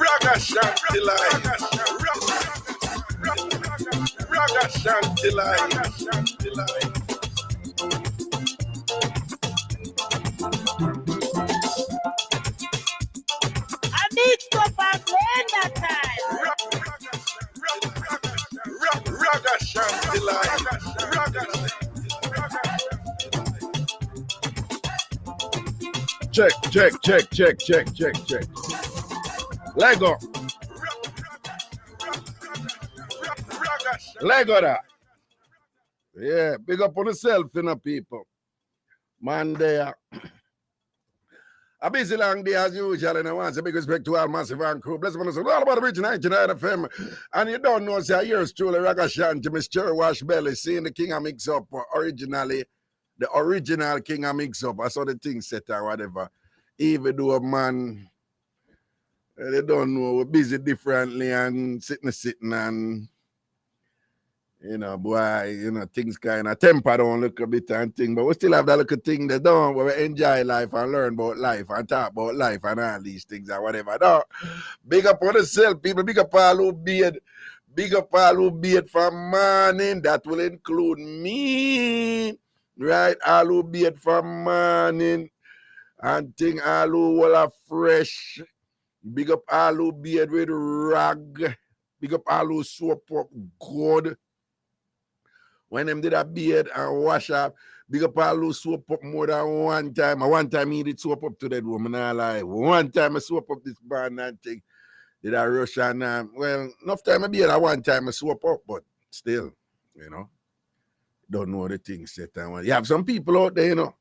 Ragashanti line. Ragashanti line. Ragashanti line. Check. Lego. Lego that. Yeah, big up on yourself, you know, people. Man, there. A busy long day as usual, and I want to big respect to all Massive and crew. Bless one of all about the Region 99 FM. And you don't know, say, yours truly, Ragashanti, Mr. Wash Belly, seeing the King of Mix Up originally, the original King of Mix Up. I saw the thing set or whatever. Even though, man, they don't know, we're busy differently and sitting and, you know, boy, you know, things kind of temper don't look a bit and thing, but we still have that little thing that don't, where we enjoy life and learn about life and talk about life and all these things and whatever. No, big up on yourself, people. Big up all who beard. Big up all who beard from morning. That will include me, right? All who beard from morning and thing all who will have fresh. Big up all who beard with rag. Big up all who soap up good. When them did a beard and wash up, big up all who soap up more than one time. And one time he did soap up to that woman. I like one time I soap up this band and thing. Did I rush and well, enough time I beard at one time I soap up, but still, you know, don't know the things set and you have some people out there, you know.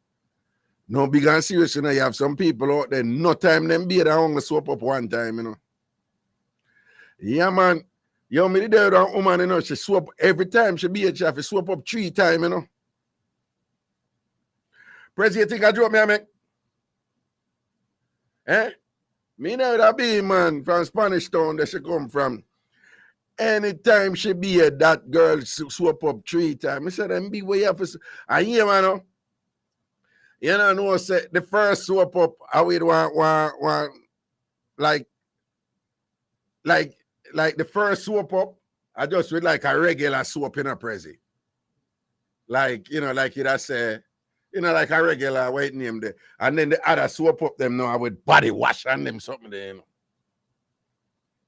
No big and serious, you know, you have some people out there, no time them beard and only soap up one time, you know. Yeah, man. Yo, me there with a woman, you know, she swap every time she be a chef, she swap up 3 times, you know. Prezi, you think I drop me, I make? Eh? Me know that be, man, from Spanish Town that she come from. Anytime she be a that girl swap up 3 times. I said, them be where you have to, and here, man, you know, say, the first swap up, I would want, like the first soap up, I just with like a regular soap in a Prezi. Like, you know, like it I say, you know, like a regular white name there. And then the other soap up them now I would body wash on them something there, you know.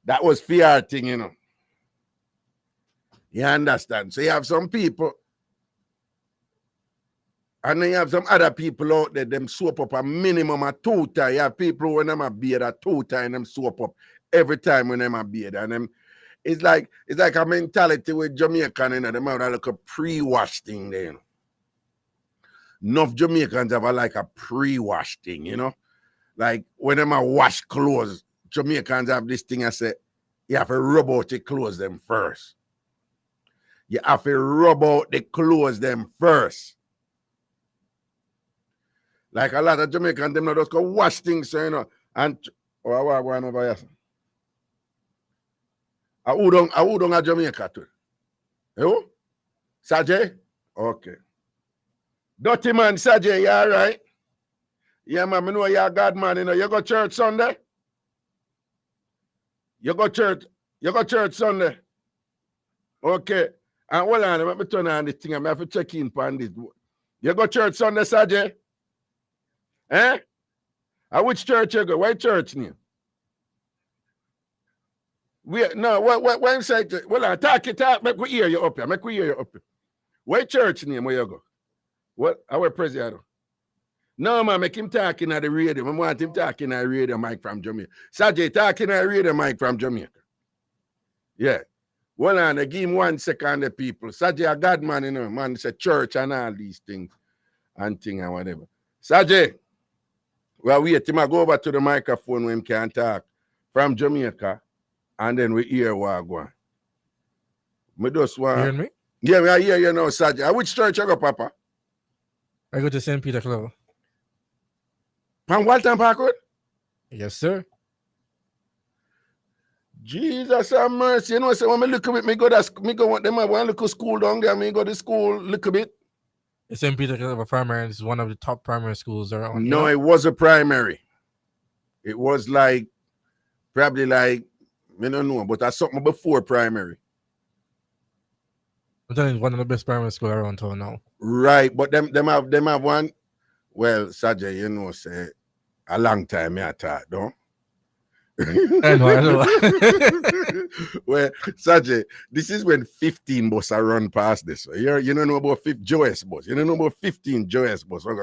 That was fear thing, you know. You understand? So you have some people, and then you have some other people out there, them soap up a minimum of 2 times. You have people when them a beard at 2 times, them soap up every time when them a beard. And them, it's like a mentality with Jamaican, you know, them have like a pre-wash thing there, you know. Enough Jamaicans have like a pre-wash thing, you know. Like when them a wash clothes, Jamaicans have this thing I say, you have to rub out the clothes them first. You have to rub out the clothes them first. Like a lot of Jamaicans, them not just go wash things, you know, and what going over here? Who don't a Jamaica too? You? Sajay? Okay. Dirty man, Sajay, you all right? Yeah, man, I know you're a God man, you know. You go church Sunday? You go church Sunday? Okay. And hold on, let me turn on this thing. I have to check in on this. You go church Sunday, Sajay? Eh? And which church you go? What church name? No, what say? Well, I talk, make we hear you up here. Make we hear you up here. What church name where you go? What? Our president? No, man, make him talking at the radio. I want him talking at the radio mic from Jamaica. Sajay talking at the radio mic from Jamaica. Yeah. Well, on, give him 1 second, the people. Sajay, a God man, you know, man, it's a church and all these things and whatever. Sajay, well, wait, him go over to the microphone when he can talk from Jamaica, and then we hear what going. Me just want. You hearing me? Yeah, I hear you now, Sajay. Which church you go, Papa? I go to St. Peter Club. From Walton Parkwood? Yes, sir. Jesus have mercy. You know, so when I look at it, me go want them I want to look school down there, me go to school, look a bit. St. Peter Club Primary is one of the top primary schools around. No, it was a primary. It was like probably like I don't know, but that's something before primary. I'm telling you, one of the best primary school around town now. Right, but them have one. Well, Sajay, you know, say a long time I thought, don't. I know. Well, Sajay, this is when 15 bus are run past this. You don't know about Joyous bus. You don't know about 15 Joyous bus. We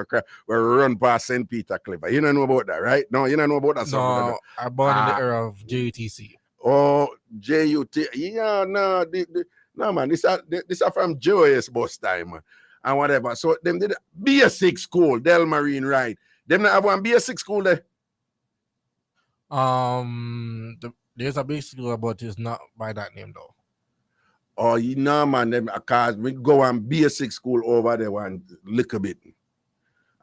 run past St. Peter Clever. You don't know about that, right? No, you don't know about that. No, I born in the era of JUTC. Oh, JUT. Yeah, no, no, man. This are from Joyous bus time, and whatever. So them did BS6 school, Del Marine, right? Them not have one BS6 school there. There's a basic school, but it's not by that name though. Oh, you know, man, them cause we go on BS6 school over there one little bit.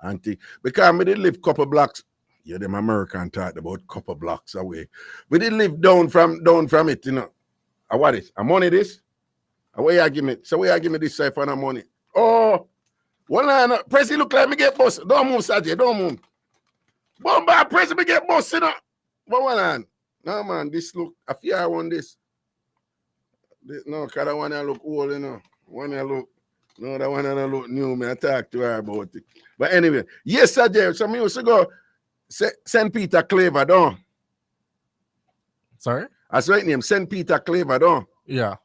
Auntie. Because we did live couple blocks. Yeah, them American talk about couple blocks away. We did live down from it, you know. What is? A money this? Where you give me? So where you give me this side for the money? Oh, one on Prezi look like me get boss. Don't move, Sajay, don't move. Bomba Prezi me get boss, you know. But one on. No man, this look, I fear I want this. No, cause I want to look old, you know. One to look, no, that one to look new. Me I talk to her about it. But anyway, yes, Sajay. So me used to go St. Peter Clever, don't. Sorry? That's right name, St. Peter Clever, don't. Yeah.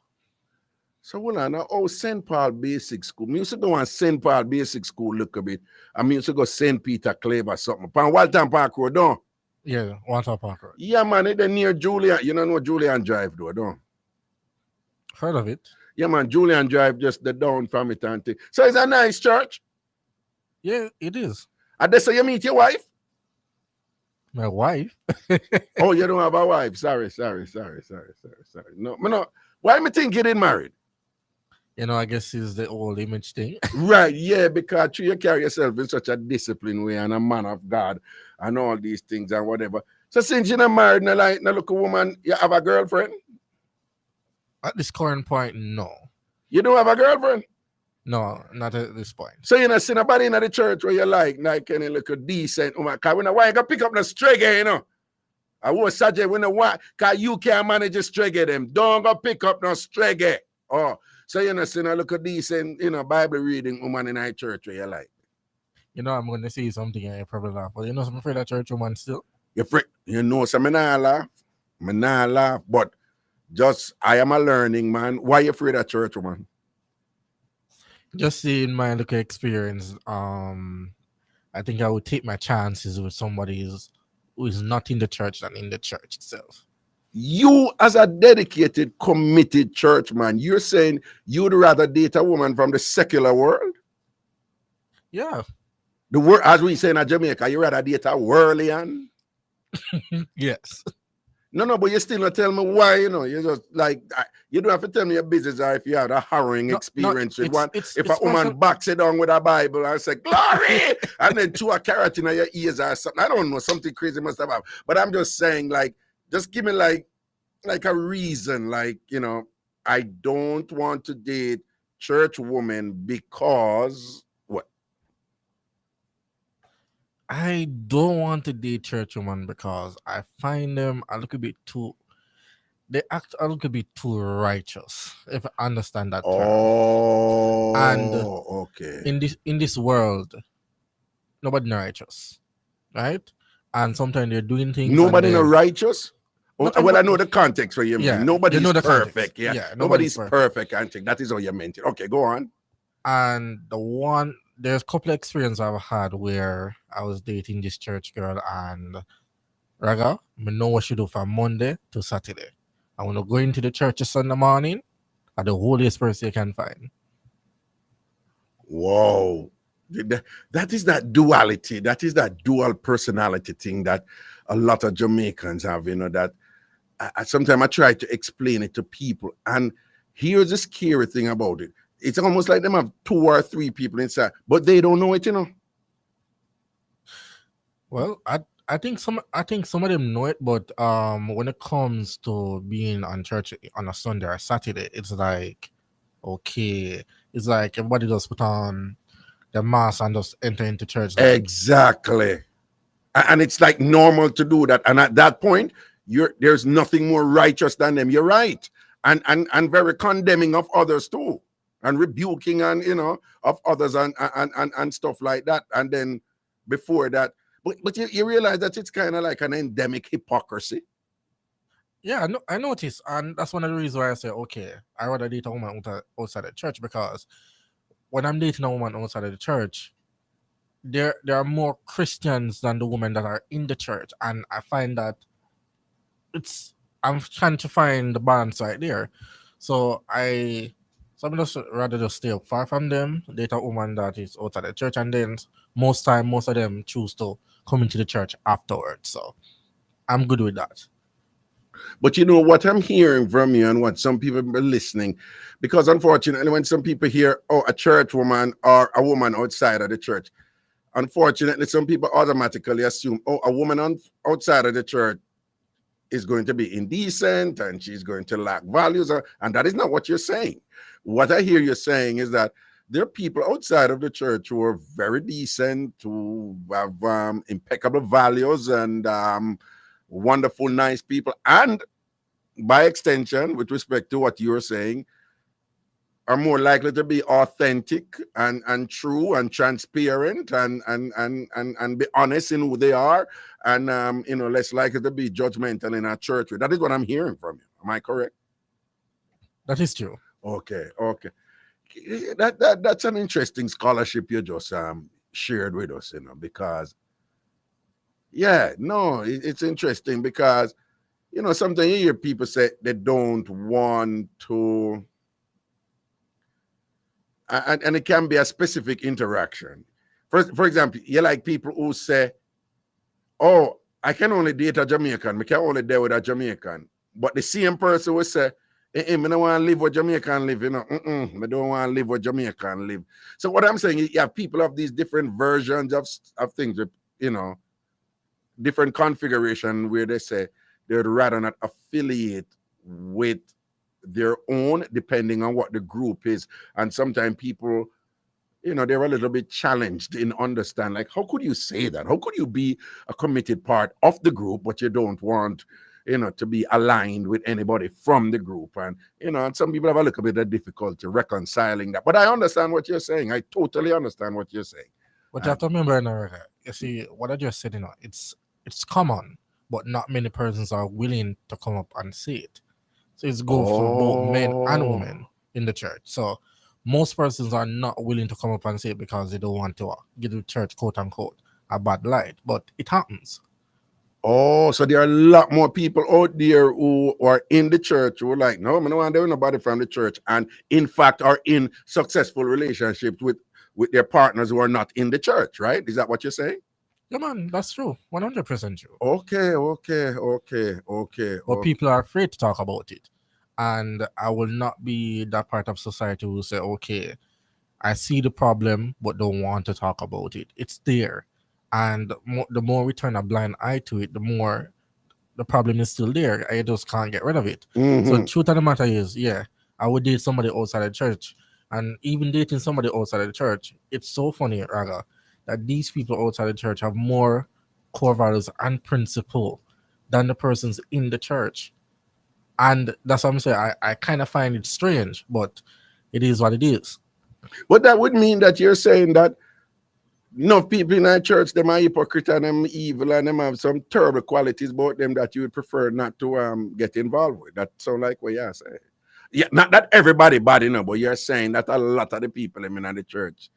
So hold on now. Oh, St. Paul Basic School. Me used to go on St. Paul Basic School look a bit. I mean used to go St. Peter Clever something. Pan Walton Park Road, don't. Yeah, Walton Park Road. Yeah, man, it's near Julian. You don't know Julian Drive though, don't. Heard of it? Yeah, man, Julian Drive just the down from it and thing. So it's a nice church. Yeah, it is. And that's how you meet your wife? My wife? Oh, you don't have a wife. Sorry. No. Why me think you didn't married? You know, I guess it's the old image thing. Right, yeah, because you carry yourself in such a disciplined way and a man of God and all these things and whatever. So since you're not married, no look a woman, you have a girlfriend? At this current point, no. You don't have a girlfriend? No, not at this point. So you not see nobody in the church where you like any look a decent woman. Because when why you gonna pick up the strigger, you know? I would suggest when the why, because you can't manage a strigger them. Don't go pick up no strigger. Oh. So you know, see, look at decent, you know, Bible reading woman in our church where you like. You know, I'm going to say something and you probably laugh. But you know, I'm afraid of church woman still. You're afraid? You know, so I not laugh. But just, I am a learning man. Why you afraid of church woman? Just seeing my little experience, I think I would take my chances with somebody who is not in the church than in the church itself. You, as a dedicated, committed church man, you're saying you'd rather date a woman from the secular world? Yeah. The word, as we say in Jamaica, you rather date a worldlian? Yes. No, but you still not tell me why, you know. You just like, you don't have to tell me your business or if you had a harrowing experience with one. If a woman backs it down with a Bible and say, glory, and then chew a carrot in your ears or something. I don't know, something crazy must have happened. But I'm just saying, like, just give me like a reason, like, you know, I don't want to date church women because what? I don't want to date church women because I find them a little bit too, they act a little bit too righteous, if I understand that term. Oh, and okay. In this world, nobody righteous, right? And sometimes they're doing things. Nobody righteous? Oh, well, I know the context where you mean. Yeah, Nobody's you know perfect. Context. Yeah, nobody's perfect. That is how you meant it. Okay, go on. And there's a couple of experiences I've had where I was dating this church girl and Raga, I know what she do from Monday to Saturday. I want to go into the church Sunday morning at the holiest person you can find. Whoa. That is that duality. That is that dual personality thing that a lot of Jamaicans have, you know, that sometimes I try to explain it to people. And here's the scary thing about it. It's almost like them have 2 or 3 people inside, but they don't know it, you know. Well, I think some of them know it, but when it comes to being on church on a Sunday or Saturday, it's like, okay, it's like everybody just put on the mask and just enter into church. Exactly. And it's like normal to do that. And at that point, there's nothing more righteous than them. You're right. And very condemning of others too. And rebuking and of others and stuff like that. And then before that, but you realize that it's kind of like an endemic hypocrisy. Yeah, I noticed, and that's one of the reasons why I say, okay, I rather date a woman outside the church, because when I'm dating a woman outside of the church, there are more Christians than the women that are in the church, and I find that it's I'm trying to find the balance right there. So I'm just rather just stay far from them, date a woman that is outside the church, and then most of them choose to come into the church afterwards. So I'm good with that. But you know what I'm hearing from you and what some people are listening, because unfortunately, when some people hear, oh, a church woman or a woman outside of the church, unfortunately, some people automatically assume, oh, a woman outside of the church is going to be indecent and she's going to lack values. And that is not what you're saying. What I hear you saying is that there are people outside of the church who are very decent, who have impeccable values and wonderful, nice people. And by extension, with respect to what you're saying, are more likely to be authentic and true and transparent and be honest in who they are, and less likely to be judgmental in our church. That is what I'm hearing from you. Am I correct? That is true. Okay. That's an interesting scholarship you just shared with us, because it's interesting because sometimes you hear people say they don't want to, and it can be a specific interaction. For example, you like people who say, oh, I can only date a Jamaican, I can only date with a Jamaican. But the same person will say, I don't want to live where Jamaican live, I don't want to live where Jamaican live. So what I'm saying is you have people of these different versions of things, different configuration where they say they would rather not affiliate with their own, depending on what the group is. And sometimes people, they're a little bit challenged in understand, like, how could you say that? How could you be a committed part of the group, but you don't want, to be aligned with anybody from the group? And, and some people have a little bit of difficulty reconciling that. But I understand what you're saying. I totally understand what you're saying. But you have to remember, Naraka, you see, what I just said, it's common, but not many persons are willing to come up and say it. So it's go for both men and women in the church. So most persons are not willing to come up and say it because they don't want to give the church, quote unquote, a bad light. But it happens. Oh, so there are a lot more people out there who are in the church who are like, no, I don't want to do nobody from the church, and in fact are in successful relationships with their partners who are not in the church, right? Is that what you're saying? Yeah, man, that's true. 100% true. Okay. But people are afraid to talk about it. And I will not be that part of society who say, okay, I see the problem, but don't want to talk about it. It's there. And the more we turn a blind eye to it, the more the problem is still there. I just can't get rid of it. So the truth of the matter is, yeah, I would date somebody outside the church. And even dating somebody outside of the church, it's so funny, Raga, that these people outside the church have more core values and principle than the persons in the church. And that's what I'm saying. I kind of find it strange, but it is what it is. But that would mean that you're saying that enough people in our church, them are hypocrite and them evil and them have some terrible qualities about them that you would prefer not to get involved with. That sound like what you're saying. Yeah, not that everybody bad, but you're saying that a lot of the people in the church,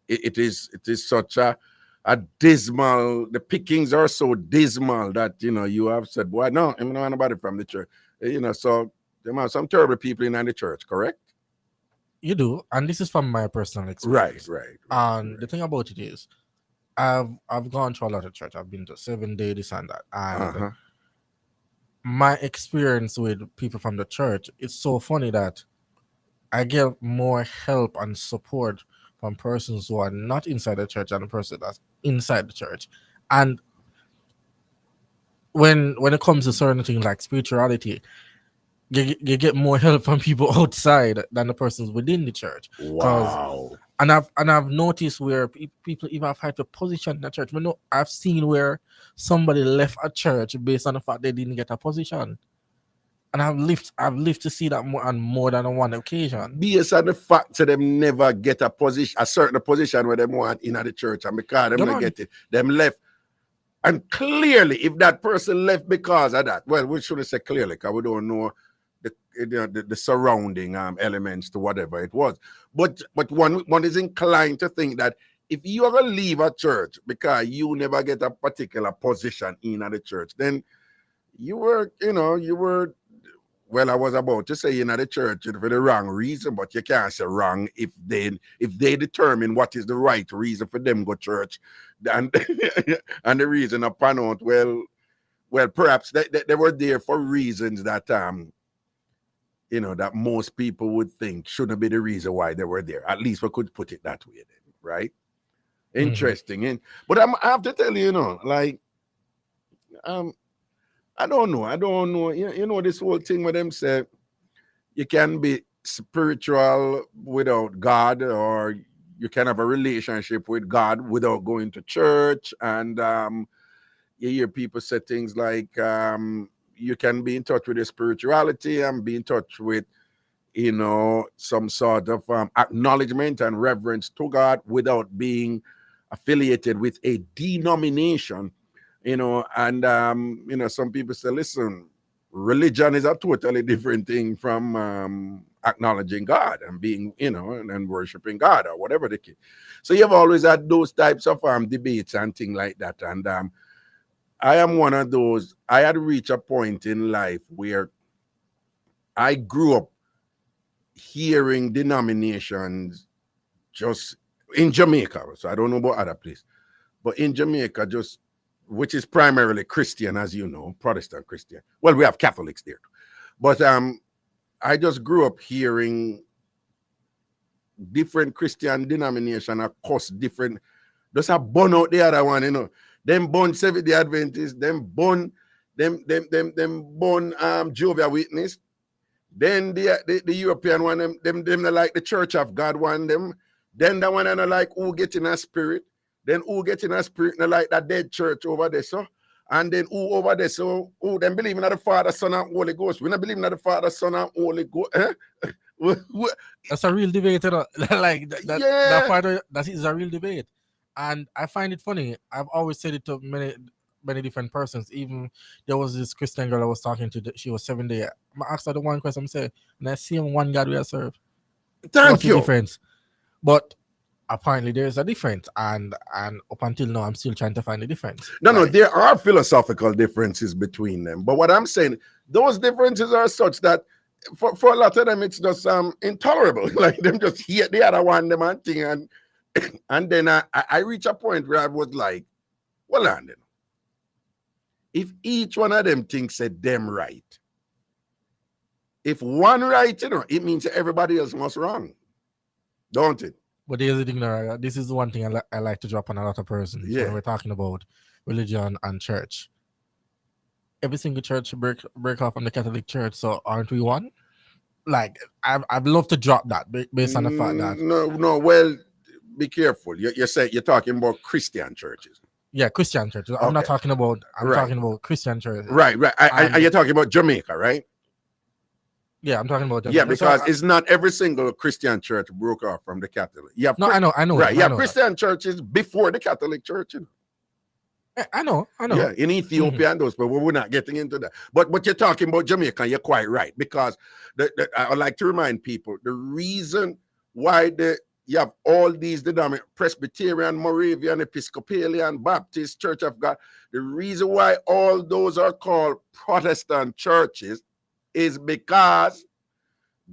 it is such a dismal, the pickings are so dismal that you have said, boy, no, I'm not anybody from the church. So there are some terrible people in the church, correct? You do, and this is from my personal experience. Right. And the thing about it is, I've gone to a lot of church. I've been to 7 day this and that, and my experience with people from the church, it's so funny that I get more help and support from persons who are not inside the church than the person that's inside the church. And when it comes to certain things like spirituality, you get more help from people outside than the persons within the church. Wow. And I've noticed where people even fight for position in the church. But no, I've seen where somebody left a church based on the fact they didn't get a position. And I've lived to see that on more than one occasion. Based on the fact that them never get a certain position where them want in the church, and because them not get it, them left. And clearly, if that person left because of that, well, we shouldn't say clearly because we don't know the surrounding elements to whatever it was. But one is inclined to think that if you ever leave a church because you never get a particular position in the church, then you were, well, I was about to say in the church for the wrong reason, but you can't say wrong if they determine what is the right reason for them go church, and and the reason upon out, well, perhaps they were there for reasons that that most people would think shouldn't be the reason why they were there. At least we could put it that way, then, right? Interesting. But I have to tell you, like, I don't know. This whole thing with them say you can be spiritual without God, or you can have a relationship with God without going to church. And you hear people say things like you can be in touch with your spirituality and be in touch with, some sort of acknowledgement and reverence to God without being affiliated with a denomination. And some people say, listen, religion is a totally different thing from acknowledging God and being, and worshiping God or whatever the case. So you've always had those types of debates and things like that. And I am one of those. I had reached a point in life where I grew up hearing denominations just in Jamaica. So I don't know about other places, but in Jamaica, which is primarily Christian, as you know, Protestant Christian. Well, we have Catholics there. But I just grew up hearing different Christian denomination across different, just a bun out the other one, Them bun Seventh-day Adventists, them bun Jehovah's Witness. Then the European one, them like the Church of God one, them. Then the one and like who get in a spirit. Then who get in a spirit and like that dead church over there, so. And then who over there, so who them believing in the Father, Son, and Holy Ghost. We not believing in the Father, Son, and Holy Ghost. That's a real debate, like that part of, that is a real debate. And I find it funny. I've always said it to many different persons. Even there was this Christian girl I was talking to. She was 7 day. I asked her the one question. I say, and I see him one God we are serve. What's the difference? But apparently there is a difference, and up until now I'm still trying to find the difference. No, there are philosophical differences between them. But what I'm saying, those differences are such that for a lot of them it's just intolerable. Like them just hear the other one, them and thing, and then I reach a point where I was like, well, and then if each one of them thinks that them right, if one right, it means everybody else must wrong, don't it? But here's the thing, this is the one thing I like to drop on a lot of persons when we're talking about religion and church. Every single church break off from the Catholic Church, so aren't we one? Like, I'd love to drop that based on the fact that no, well, be careful. You're talking about Christian churches. Yeah, Christian churches. I'm not talking about. I'm talking about Christian churches. Right. And you're talking about Jamaica, right? Yeah, I'm talking about Jamaica. Yeah, because it's not every single Christian church broke off from the Catholic. I know. Right. You have Christian churches before the Catholic Church. I know. Yeah, in Ethiopia and those, but we're not getting into that. But you're talking about Jamaica. You're quite right, because I would like to remind people the reason why you have all these denominations, Presbyterian, Moravian, Episcopalian, Baptist, Church of God. The reason why all those are called Protestant churches is because,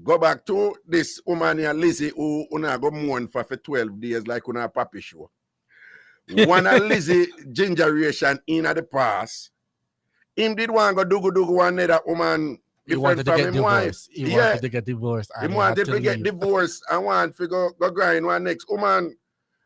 go back to this woman here, Lizzie, who una go mourn for 12 days like una papi show. One of Lizzie gingeration in at the past. Him did one go do one that woman. He wanted to get divorced. He wanted to get divorced. He wanted to get divorced and want to go grind one next woman.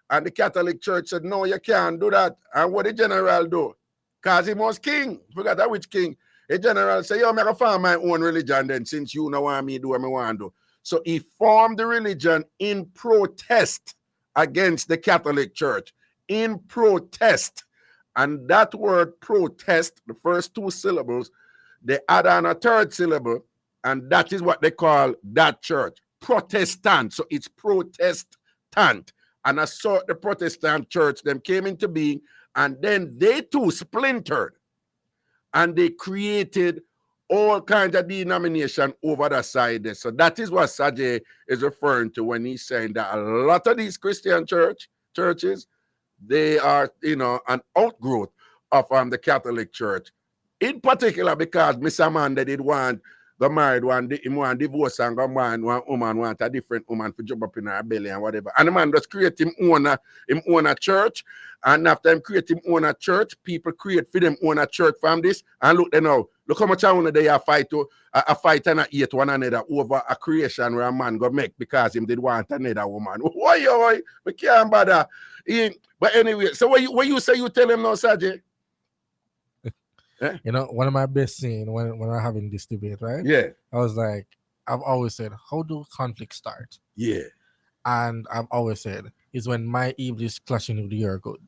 And the Catholic Church said, no, you can't do that. And what the general do? Because he was king. Forgot that which king. The general said, yo, I'm going to find my own religion then, since you know what me do what I want to do. So he formed the religion in protest against the Catholic Church in protest. And that word protest, the first two syllables, they add on a third syllable, and that is what they call that church, Protestant. So it's Protestant. And I saw the Protestant church, them came into being, and then they too splintered. And they created all kinds of denomination over the side there. So that is what Sajay is referring to when he's saying that a lot of these Christian churches, they are, an outgrowth of the Catholic Church. In particular, because Mr. Amanda did want the married one, him want divorce and go one woman want a different woman to jump up in her belly and whatever. And the man just create him own a church. And after him create him own a church, people create for them own a church from this. And look there now, look how much I want they are fight to a fight and a hate one another over a creation where a man go make because him did want another woman. Why, we can't bother. But anyway, so what you say you tell him now, Sajay? One of my best scenes when we're having this debate, right? Yeah. I was like, I've always said, how do conflicts start? Yeah. And I've always said, is when my evil is clashing with your good.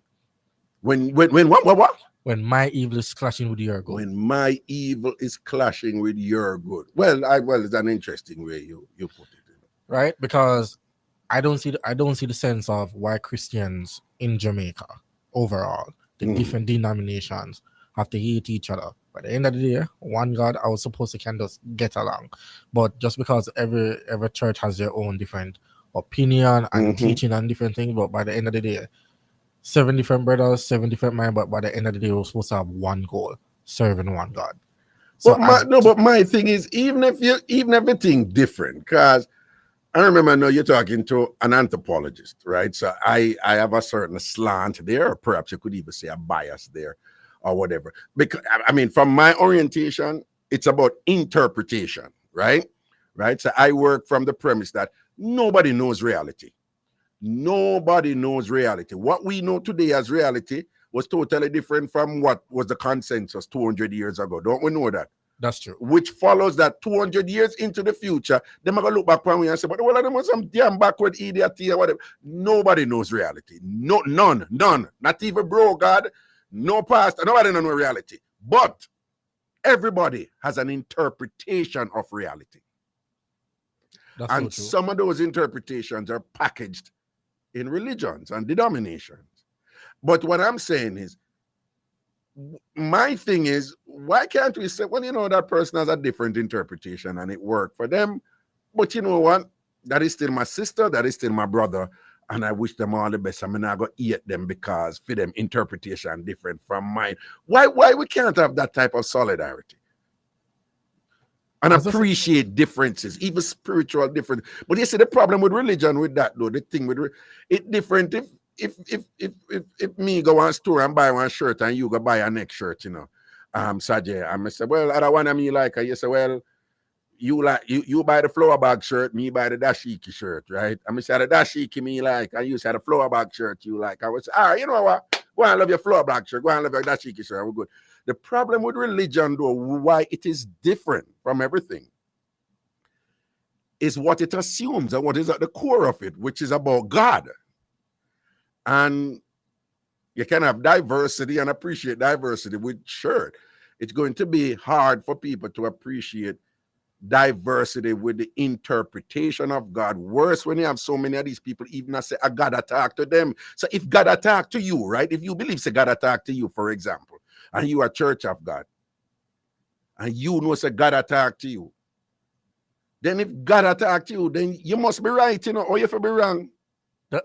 When what? When my evil is clashing with your good. When my evil is clashing with your good. Well, it's an interesting way you put it. Right? Because I don't see the sense of why Christians in Jamaica overall, the different denominations, have to hate each other. By the end of the day, one God, I was supposed to can just get along. But just because every church has their own different opinion and teaching and different things, but by the end of the day, 7 different brothers, 7 different men, but by the end of the day, we're supposed to have one goal, serving one God. So but my thing is, even if everything different, because I remember you're talking to an anthropologist, right? So I have a certain slant there, or perhaps you could even say a bias there, or whatever. Because from my orientation, it's about interpretation, right? Right. So I work from the premise that nobody knows reality. Nobody knows reality. What we know today as reality was totally different from what was the consensus 200 years ago. Don't we know that? That's true. Which follows that 200 years into the future, they're going to look back on me and say, but there was some damn backward idiot or whatever. Nobody knows reality. No, none. Not even bro God, no pastor, nobody knows reality. But everybody has an interpretation of reality. That's and so true. Some of those interpretations are packaged in religions and denominations. But what I'm saying is, my thing is, why can't we say, well, that person has a different interpretation and it worked for them, but you know what? That is still my sister, that is still my brother, and I wish them all the best. I'm not going to eat them because for them interpretation different from mine. Why we can't have that type of solidarity? And appreciate differences, even spiritual differences. But you see the problem with religion with that, though, the thing with it different if me go on store and buy one shirt and you go buy a next shirt, Sajay, I say, well, I don't want me like, you say, well, you buy the flower bag shirt, me buy the dashiki shirt, right? I say the dashiki me like, and you say the flower bag shirt you like. I would say, you know what? Go and love your flower bag shirt, go and love your dashiki shirt, we're good. The problem with religion, though, why it is different from everything, is what it assumes and what is at the core of it, which is about God. And you can have diversity and appreciate diversity, which sure, it's going to be hard for people to appreciate diversity with the interpretation of God. Worse when you have so many of these people even say a God attack to them. So if God attack to you, right? If you believe say God attack to you, for example, and you are Church of God, and you know say God attack to you, then if God attack you, then you must be right, or you have to be wrong.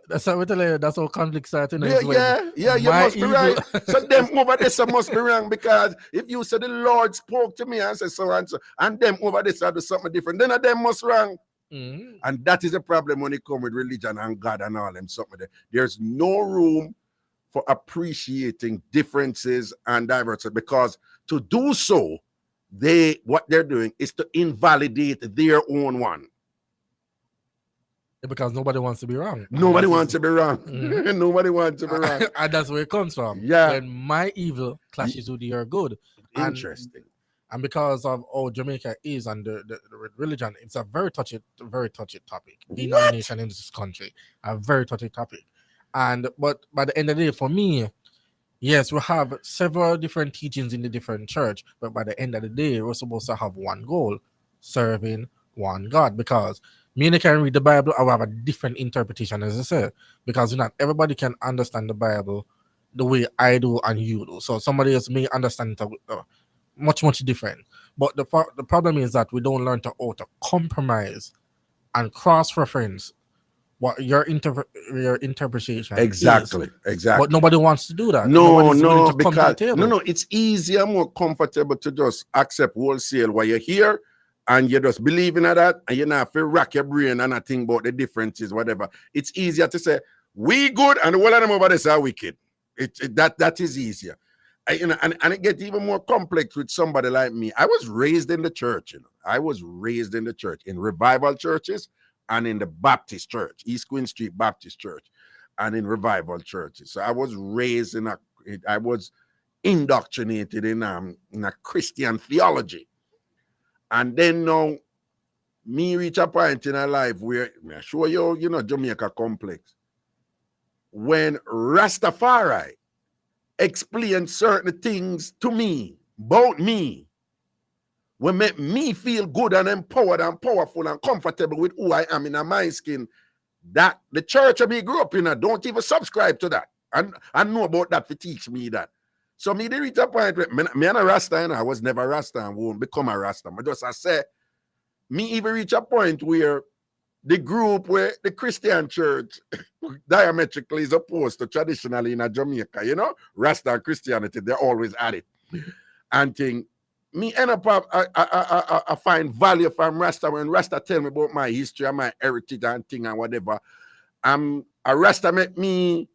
That's what that's how conflict started. Yeah, you must be right. So them over this must be wrong, because if you say the Lord spoke to me and said so and so, and them over this do something different, then them must wrong. And that is a problem when it comes with religion and God and all them something. There's no room for appreciating differences and diversity, because to do so, what they're doing is to invalidate their own one. Because nobody wants to be wrong. Nobody wants to be wrong. Nobody wants to be wrong. And that's where it comes from. Yeah. When my evil clashes with your good. Interesting. And because of how Jamaica is and the religion, it's a very touchy topic. What? Denomination in this country, a very touchy topic. And but by the end of the day, for me, yes, we have several different teachings in the different church, but by the end of the day, we're supposed to have one goal, serving one God. Because me and you can read the Bible, I will have a different interpretation, as I said, because not everybody can understand the Bible the way I do and you do. So somebody else may understand it much different. But the problem is that we don't learn how to compromise and cross-reference what your interpretation is. Exactly. But nobody wants to do that. No, Nobody's willing no, to come to the because table. no, it's easier, more comfortable to just accept wholesale while you're here and you just believe in that and you not feel rack your brain and not think about the differences, whatever. It's easier to say we good and the whole of them over there are wicked. That is easier. And it gets even more complex with somebody like me. I was raised in the church, I was raised in the church, in revival churches and in the Baptist church, East Queen Street Baptist Church, and in revival churches. So I was raised I was indoctrinated in a Christian theology. And then now, me reach a point in a life where, I show you, Jamaica complex. When Rastafari explain certain things to me, about me, will make me feel good and empowered and powerful and comfortable with who I am in my skin, that the church I grew up in, don't even subscribe to that. And I know about that to teach me that. So me they reach a point where me and a Rasta, I was never a Rasta and won't become a Rasta. But just I say, me even reach a point where the group where the Christian church diametrically is opposed to traditionally in Jamaica, Rasta and Christianity, they're always at it. And think, me end up I find value from Rasta when Rasta tell me about my history and my heritage and thing and whatever. A Rasta make me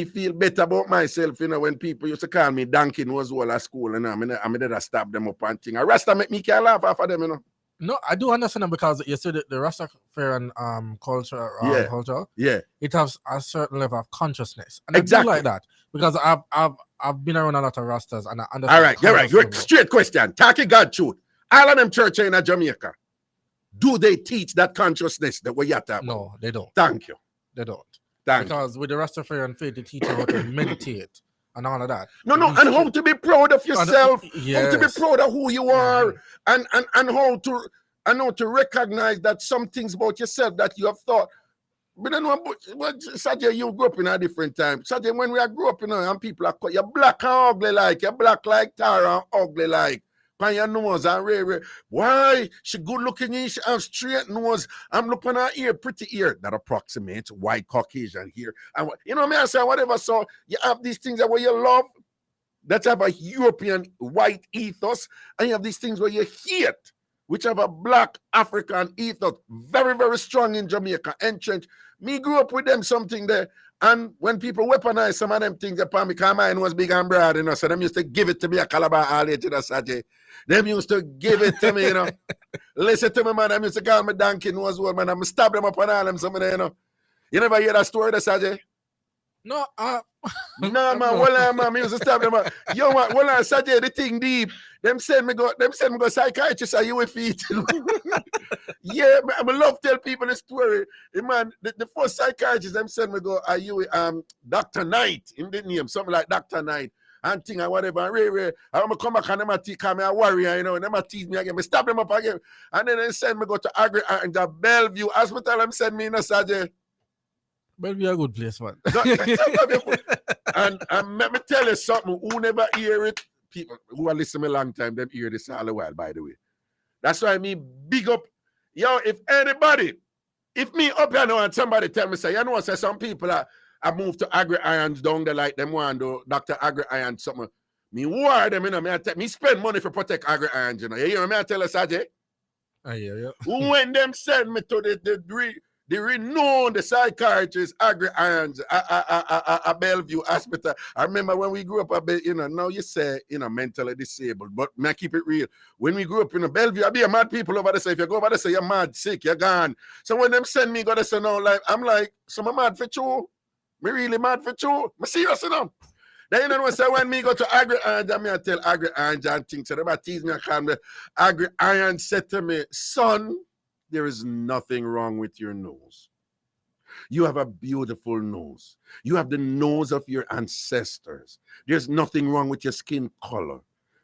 feel better about myself, when people used to call me donkey nose wall at school and I did stop them up and thing. A Rasta make me can't laugh off of them, No, I do understand that because you see the Rastafarian culture, yeah, it has a certain level of consciousness, and exactly. I do like that because I've been around a lot of Rastas and I understand. All right, you're right. You're straight question. Talking God truth. All of them church in Jamaica, do they teach that consciousness that we talking about? No, they don't. Thank you. They don't. Because with the Rastafarian faith, they teach you how to meditate and all of that. No, and how to be proud of yourself, how to be proud of who you are, and how to recognize that some things about yourself that you have thought. But then, Sajay, you grew up in a different time. Sajay, when we grew up, and people are called, you're black and ugly like, you're black like Tara and ugly like. Pan your nose and rare. Why? She good looking, she have straight nose. I'm looking at her ear, pretty ear. That approximates white Caucasian here. And I say whatever. So you have these things that where you love, that have a European white ethos, and you have these things where you hate, which have a black African ethos, very, very strong in Jamaica, entrenched. Me grew up with them something there. And when people weaponize some of them things upon me, because mine was big and broad, so them used to give it to me a calabar all to the Sajay. Them used to give it to me, Listen to me, man. Them used to call me donkey nose old, man. I'm stab them up on all them, some of them, You never hear that story, the Sajay? No, no, man. Well, man, me used to stab them up. Yo, man, well, Sajay, the thing deep. Them send me go psychiatrist, are you with feet? Yeah, man, I love tell people the story. Man, the first psychiatrist, them send me go, are you with Dr. Knight? In the name, something like Dr. Knight. And thing and whatever. And I'm gonna come back and them call me a warrior, and them tease me again. Me stab them up again. And then they send me go to Irie and the Bellevue Hospital. Them send me in a Sajay. Bellevue a good place, man. and let me tell you something. Who never hear it? People who are listening a long time, them hear this all the while, by the way. That's why me big up. Yo, if me up here now and somebody tell me, say some people I moved to Agri Irons down there like them one do Dr. Agri Irons something. Me war them, me spend money for protect Agri Irons, You hear me? I tell us, Sajay? Yeah. When them send me to the renowned psychiatrist Agri Irons at Bellevue Hospital. I remember when we grew up a bit, now you say, mentally disabled, but may I keep it real. When we grew up in Bellevue, I be a mad people over there. So if you go over there, say you're mad, sick, you're gone. So when them send me, go to say no, like, I'm like, so I'm mad for you. Me really mad for you. I'm serious, Then you know what I say when me go to Agri Iron, me I tell Agri Iron John things. So they tease me and call me. Agri Iron said to me, son, there is nothing wrong with your nose. You have a beautiful nose. You have the nose of your ancestors. There's nothing wrong with your skin color,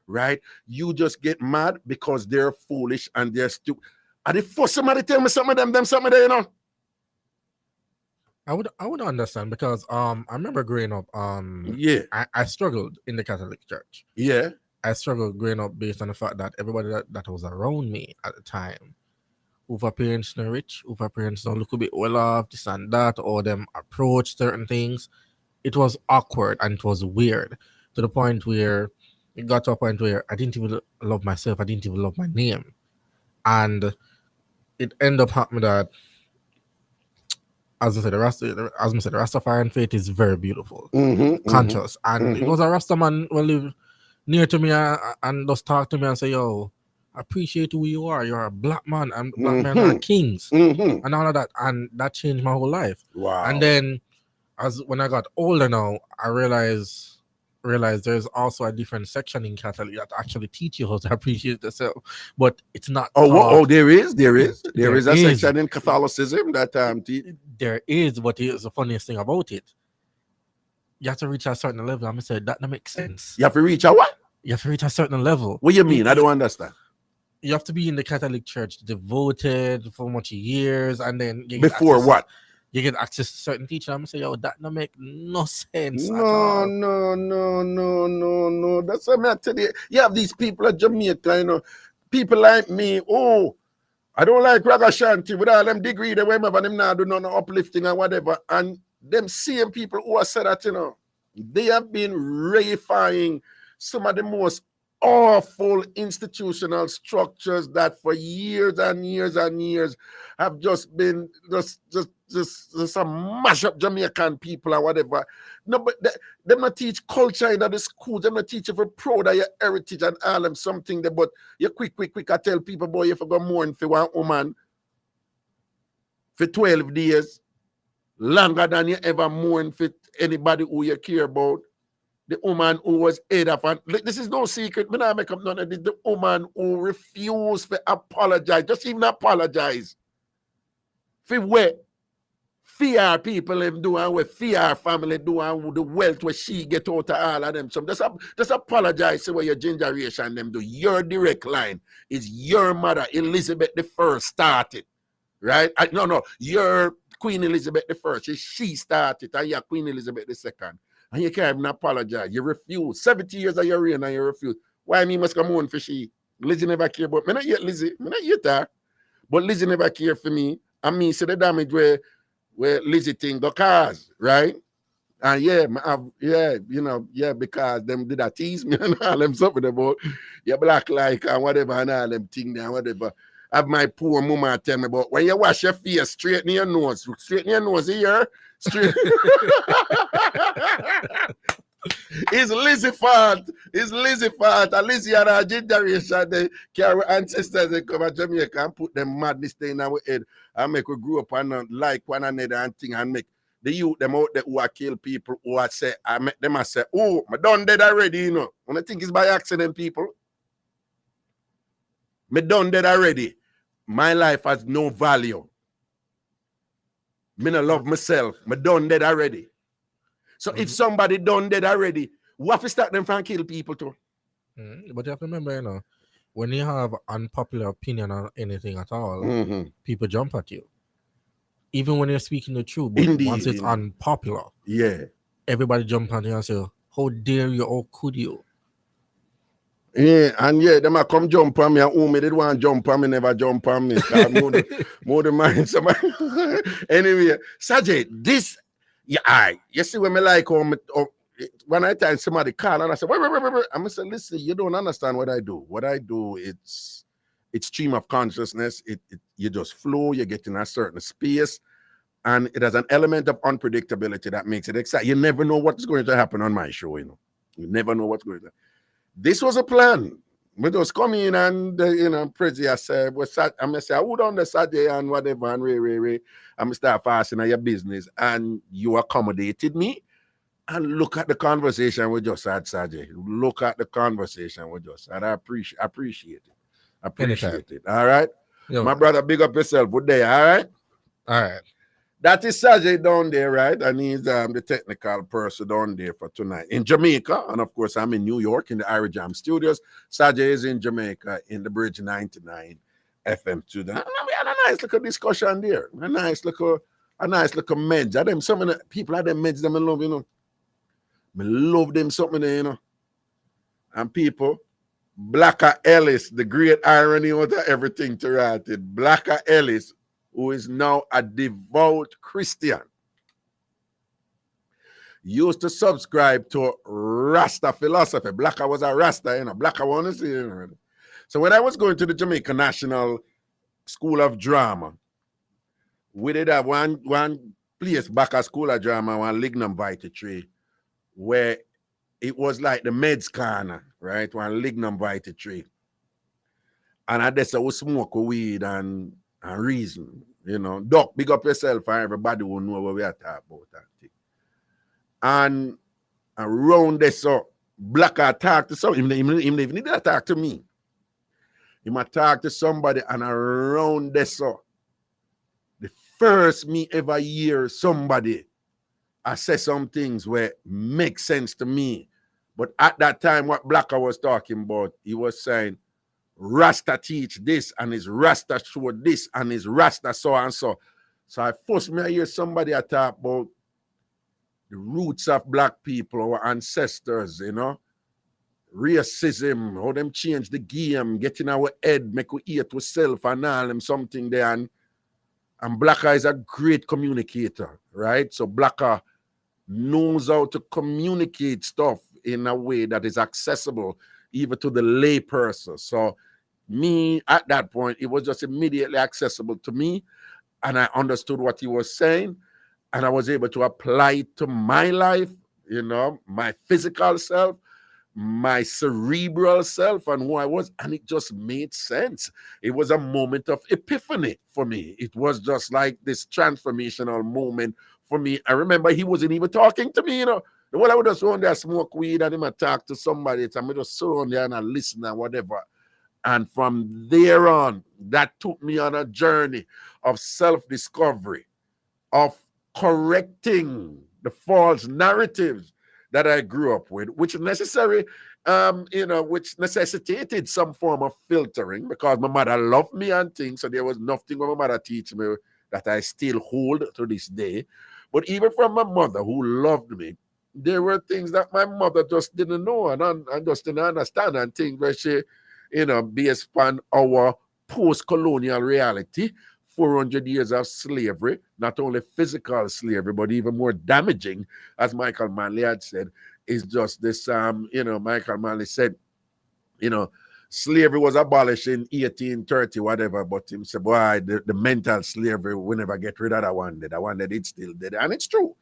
right? You just get mad because they're foolish and they're stupid. And if for somebody tell me some of them some of them, you know. I would understand because I remember growing up Yeah. I struggled in the Catholic Church. Yeah. I struggled growing up based on the fact that everybody that was around me at the time, who our parents not rich, who our parents don't look a bit well off, this and that, or them approach certain things, it was awkward and it was weird to the point where it got to a point where I didn't even love myself, I didn't even love my name. And it ended up happening that, as I said, the Rastafarian faith is very beautiful, conscious. And it was a Rasta man who lived near to me and just talk to me and say, yo, I appreciate who you are. You're a black man and black men are kings and all of that. And that changed my whole life. Wow. And then when I got older now, I realized there's also a different section in Catholic that actually teach you how to appreciate yourself, but it's not. There is a section in Catholicism that there is, but here's the funniest thing about it. You have to reach a certain level. I'm gonna say that makes sense. You have to reach a what? You have to reach a certain level. What do you mean? I don't understand. You have to be in the Catholic Church devoted for much years, and then before what? You get access to certain teaching. I'm gonna say, yo, that don't make no sense. No. That's what I'm telling you. You have these people at Jamaica, you know, people like me. Oh, I don't like Ragashanti with all them degree, they whatever them now do none uplifting and whatever. And them same people who have said that, you know, they have been reifying some of the most awful institutional structures that for years and years and years have just been just some mash up Jamaican people or whatever. No, but they not teach culture in the schools. They not teach you for proud of your heritage and all them something there. But you quick, I tell people, boy, you forgot mourn for one woman for 12 days, longer than you ever mourn for anybody who you care about. The woman who was head of, and this is no secret, but I make up none of this. The woman who refused to apologize, just even apologize for what fear people them do and what fear family do and the wealth where she get out of all of them. So just apologize to what your generation them do. Your direct line is your mother, Elizabeth I, started. Right? No, your Queen Elizabeth I, she started, and your Queen Elizabeth II. And you can't even apologize. You refuse. 70 years of your reign and you refuse. Why me must come on for she? Lizzie never care about me. Not yet Lizzie. Me not yet her. But Lizzie never care for me. And me see the damage where Lizzie thing go cause, right? And because them did that tease me and all them something about your black like and whatever and all them thing there and whatever. Have my poor mama tell me about when you wash your face, straighten your nose here. Straight. It's Lizzie fault. And Lizzie and our generation, they carry ancestors, they come to Jamaica and put them madness thing in our head and make we grow up and like one another and thing and make the youth them out there who are kill people who are say, I make them and say, oh, I done dead already, you know. When I think it's by accident, people. Me done dead already. My life has no value. Me not love myself. Me done dead already. So if somebody done dead already, we have to start them from kill people too. But you have to remember, you know, when you have unpopular opinion on anything at all, people jump at you. Even when you're speaking the truth, but once it's unpopular, everybody jump at you and say, how dare you or could you? Yeah, and them a come jump on me and who me did want jump on me, never jump on me. More the mind somebody. Anyway, Sajay, this, you see when me like when I tell somebody call and I say, wait, I'm gonna say, listen, you don't understand what I do. What I do, it's stream of consciousness. You just flow, you get in a certain space, and it has an element of unpredictability that makes it exciting. You never know what's going to happen on my show, you know. You never know what's going to happen. This was a plan. We just come in and, Prezi, I said, I'm going to say, I would on the Saturday and whatever, and I'm going to start fasting on your business. And you accommodated me. And look at the conversation we just had, Sajay. Look at the conversation we just had. I appreciate it. Anytime. Appreciate it. All right. Yo, My brother, big up yourself. Good day. All right. all right. That is Sajay down there, right? And he's the technical person down there for tonight in Jamaica. And of course, I'm in New York in the Irie Jam Studios. Sajay is in Jamaica in the Bridge 99 FM studio. And we had a nice little discussion there. A nice little meds. Them some of the people at them meds them I love, you know. I love them something there, you know. And people, Blacker Ellis, the great irony out of everything to write it. Blacker Ellis, who is now a devout Christian, used to subscribe to Rasta philosophy. Blacker was a Rasta, you know. Blacker wanted to see, you know. So when I was going to the Jamaica National School of Drama, we did have one place back at School of Drama, one Lignum Vitae tree, where it was like the meds corner, right? One Lignum Vitae tree. And I just would smoke weed and reason, you know. Doc, big up yourself and everybody will know what we are talking about. That thing. And around this, so Blacker talk to some, even if need to talk to me. He might talk to somebody and around this, so the first me ever hear somebody I say some things where make sense to me. But at that time, what Blacker was talking about, he was saying, Rasta teach this, and his Rasta show this, and his Rasta so and so. So I first me hear somebody I talk about the roots of black people, our ancestors, you know, racism, how them change the game, get in our head, make we eat ourselves and all them something there. And Blacker is a great communicator, right? So Blacker knows how to communicate stuff in a way that is accessible even to the lay person. So me, at that point, it was just immediately accessible to me, and I understood what he was saying, and I was able to apply it to my life, you know, my physical self, my cerebral self, and who I was, and it just made sense. It was a moment of epiphany for me. It was just like this transformational moment for me. I remember he wasn't even talking to me, you know. The one I would just go on there, smoke weed, and him a talk to somebody, and I just sit on there and I listen and whatever. And from there on, that took me on a journey of self-discovery, of correcting the false narratives that I grew up with, which necessary, which necessitated some form of filtering because my mother loved me and things, so there was nothing my mother teach me that I still hold to this day. But even from my mother who loved me, there were things that my mother just didn't know and just didn't understand, and things where she, based upon our post-colonial reality, 400 years of slavery, not only physical slavery, but even more damaging, as Michael Manley had said, is just this, Michael Manley said, slavery was abolished in 1830, whatever, but him said, boy, the mental slavery, we never get rid of that one. That one that it's still dead. And it's true,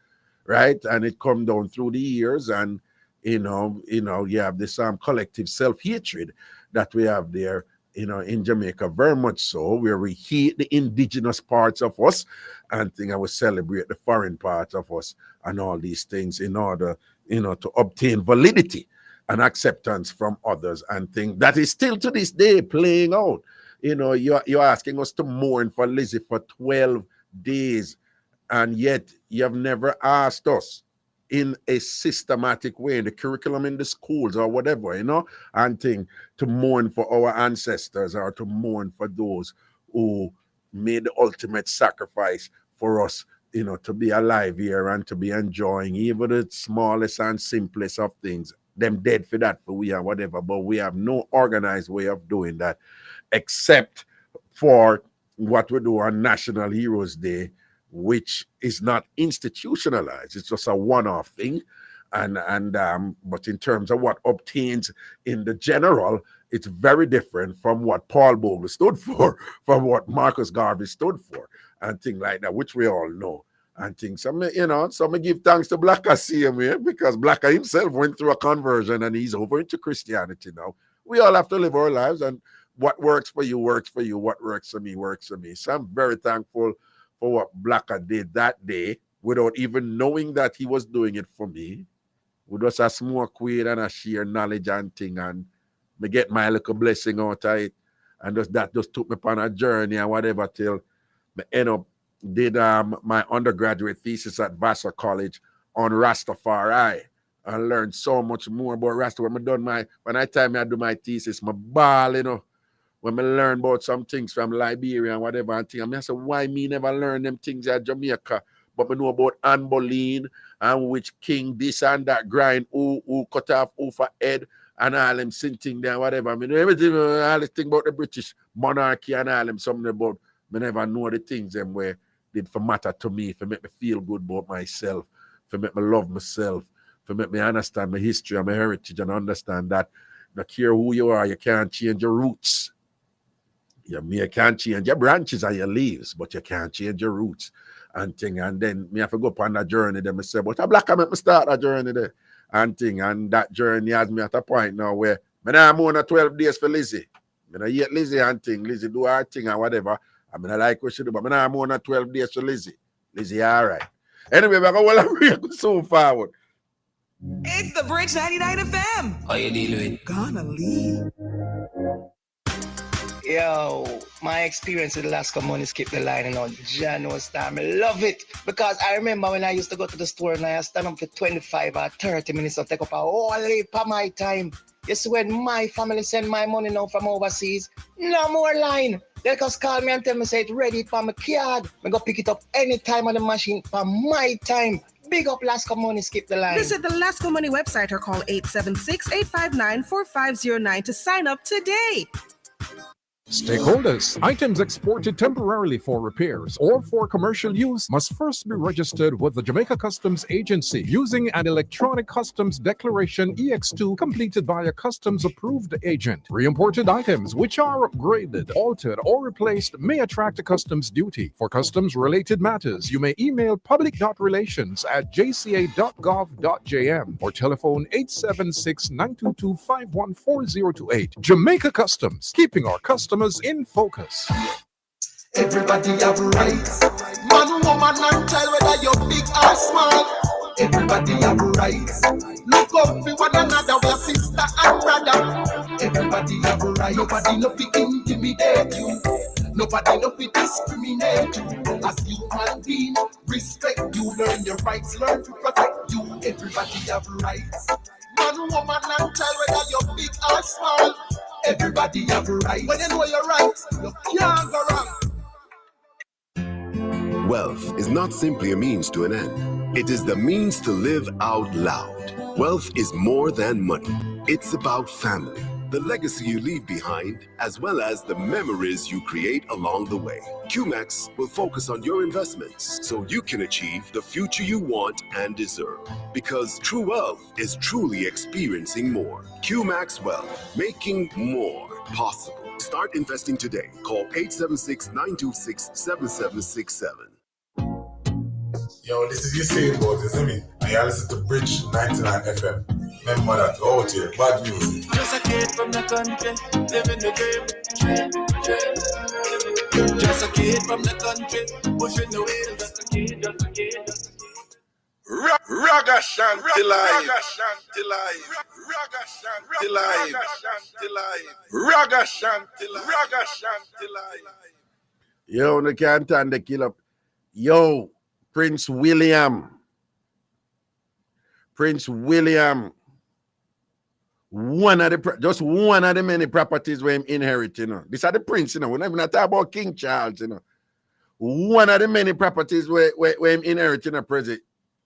right? And it come down through the years, and, you have this collective self-hatred that we have there, in Jamaica, very much so, where we hate the indigenous parts of us and think I will celebrate the foreign parts of us and all these things in order, to obtain validity and acceptance from others, and think that is still to this day playing out. You're asking us to mourn for Lizzie for 12 days, and yet you have never asked us in a systematic way in the curriculum in the schools or whatever, and think to mourn for our ancestors or to mourn for those who made the ultimate sacrifice for us, to be alive here and to be enjoying even the smallest and simplest of things. Them dead for that, for we are whatever, but we have no organized way of doing that except for what we do on National Heroes Day, which is not institutionalized. It's just a one-off thing. But in terms of what obtains in the general, it's very different from what Paul Bogle stood for, from what Marcus Garvey stood for, and things like that, which we all know. And things, some give thanks to Blacker same way, because Blacker himself went through a conversion and he's over into Christianity now. We all have to live our lives, and what works for you works for you. What works for me works for me. So I'm very thankful for what Blacker did that day without even knowing that he was doing it for me. We just a smoke weed and a share knowledge and thing, and me get my little blessing out of it. And that just took me upon a journey and whatever till me end up did my undergraduate thesis at Vassar College on Rastafari. I learned so much more about Rastafari. When I do my thesis, my ball, when I learn about some things from Liberia and whatever, and thing, I say, why me never learn them things at Jamaica? But I know about Anne Boleyn and which king this and that grind, who cut off who for head and all them thing there, whatever. I mean, everything, all the thing about the British monarchy and all them, something about, I never know the things them where did for matter to me, for make me feel good about myself, for make me love myself, for make me understand my history and my heritage and understand that no care who you are, you can't change your roots. You can't change your branches and your leaves, but you can't change your roots and thing. And then me have to go upon that journey. Then I say, but a black man, me start that journey there and thing. And that journey has me at a point now where me now I'm on 12 days for Lizzie. Me not yet Lizzie and thing. Lizzie do her thing and whatever. I mean, I like what she do, but me now I'm on 12 days for Lizzie. Lizzie, all right. Anyway, we're going to so forward. It's the Bridge 99 FM. How you deal with? Gonna leave. Yo, my experience with the last money skip the line and on January's time. I love it because I remember when I used to go to the store and I stand up for 25 or 30 minutes to take up a whole heap of my time. You see, when my family send my money now from overseas, no more line. They just call me and tell me, say it's ready for my card. I go pick it up anytime on the machine for my time. Big up Lasco Money, skip the line. Visit the Lasco Money website or call 876-859-4509 to sign up today. Stakeholders, items exported temporarily for repairs or for commercial use must first be registered with the Jamaica Customs Agency using an electronic customs declaration EX2 completed by a customs approved agent. Reimported items which are upgraded, altered, or replaced may attract a customs duty. For customs related matters, you may email public.relations@jca.gov.jm or telephone 876-922-51408. Jamaica Customs, keeping our customers in focus. Everybody have rights. Man, woman, and child, whether you're big or small. Everybody have rights. Look up for one another, we're sister and brother. Everybody have rights. Nobody no fi intimidate you. Nobody no fi discriminate you. As you can be, respect you. Learn your rights, learn to protect you. Everybody have rights. Man, woman, and child, whether you're big or small. Everybody have rights. When you know your rights, you can't go wrong. Wealth is not simply a means to an end. It is the means to live out loud. Wealth is more than money. It's about family, the legacy you leave behind, as well as the memories you create along the way. QMAX will focus on your investments so you can achieve the future you want and deserve. Because true wealth is truly experiencing more. QMAX Wealth, making more possible. Start investing today. Call 876-926-7767. Yo, this is you saying about this, isn't it? And you listen to Bridge 99 FM. Remember that, out here, bad music. Just a kid from the country, living the dream. Just a kid from the country, pushing the wheels. Just a kid. Ragashanti live. Ragashanti live. Yo, they can't turn the kill up. Yo, Prince William, one of the many properties where him inherit, These are the prince, We're not even talking about King Charles, One of the many properties where him inherit, President,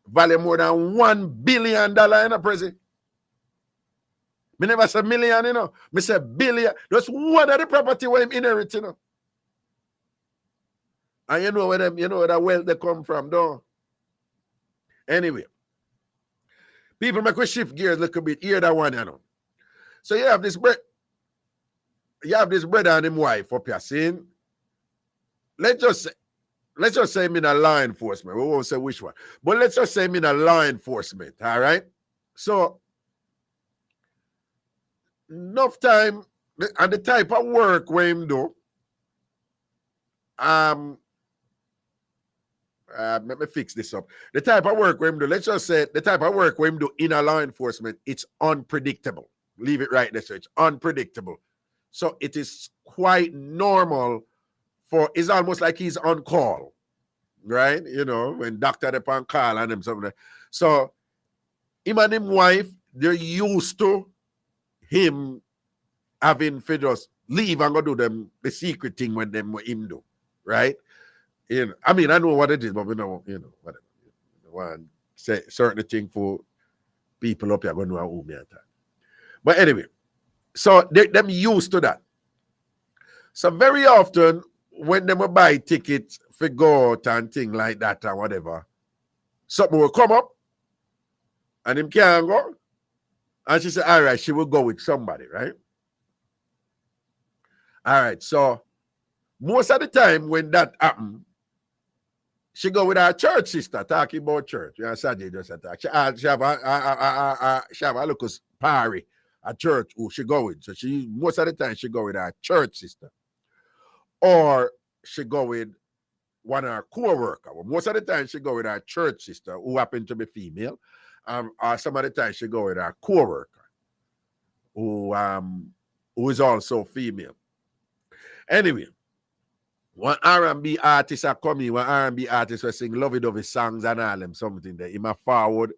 value more than $1 billion in a present. Me never say million, Me say billion. Just one of the property where him inherit, And you know where the wealth they come from, though. Anyway, people make we shift gears a little bit. Hear that one, So you have this brother and his wife up here saying, let's just say I'm in a law enforcement. We won't say which one. But let's just say I'm in a law enforcement, all right? So, enough time, and the type of work where him do, let me fix this up. The type of work we do, let's just say the type of work we do in a law enforcement, it's unpredictable. Leave it right there, so it's unpredictable. So it is quite normal it's almost like he's on call, right? You know, when doctor upon call and them something. So him and him wife, they're used to him having to just leave and go do them the secret thing when them him do, right? You know, I mean, I know what it is, but we know, you know, whatever. You want say certain thing for people up here going to know who me at that. But anyway, so them used to that. So very often when them will buy tickets for go out and thing like that or whatever, something will come up and him can't go. And she said, all right, she will go with somebody, right? All right, so most of the time when that happens, she go with her church sister talking about church. You know, Saturday just attack. She have a local party at church who she go with. So she most of the time she go with her church sister. Or she go with one of her co-worker. Well, most of the time she go with her church sister who happen to be female. Or some of the time she go with her co-worker who is also female. Anyway, one R&B artist are coming, one R&B artist will sing lovey-dovey songs and all them something there. Him a forward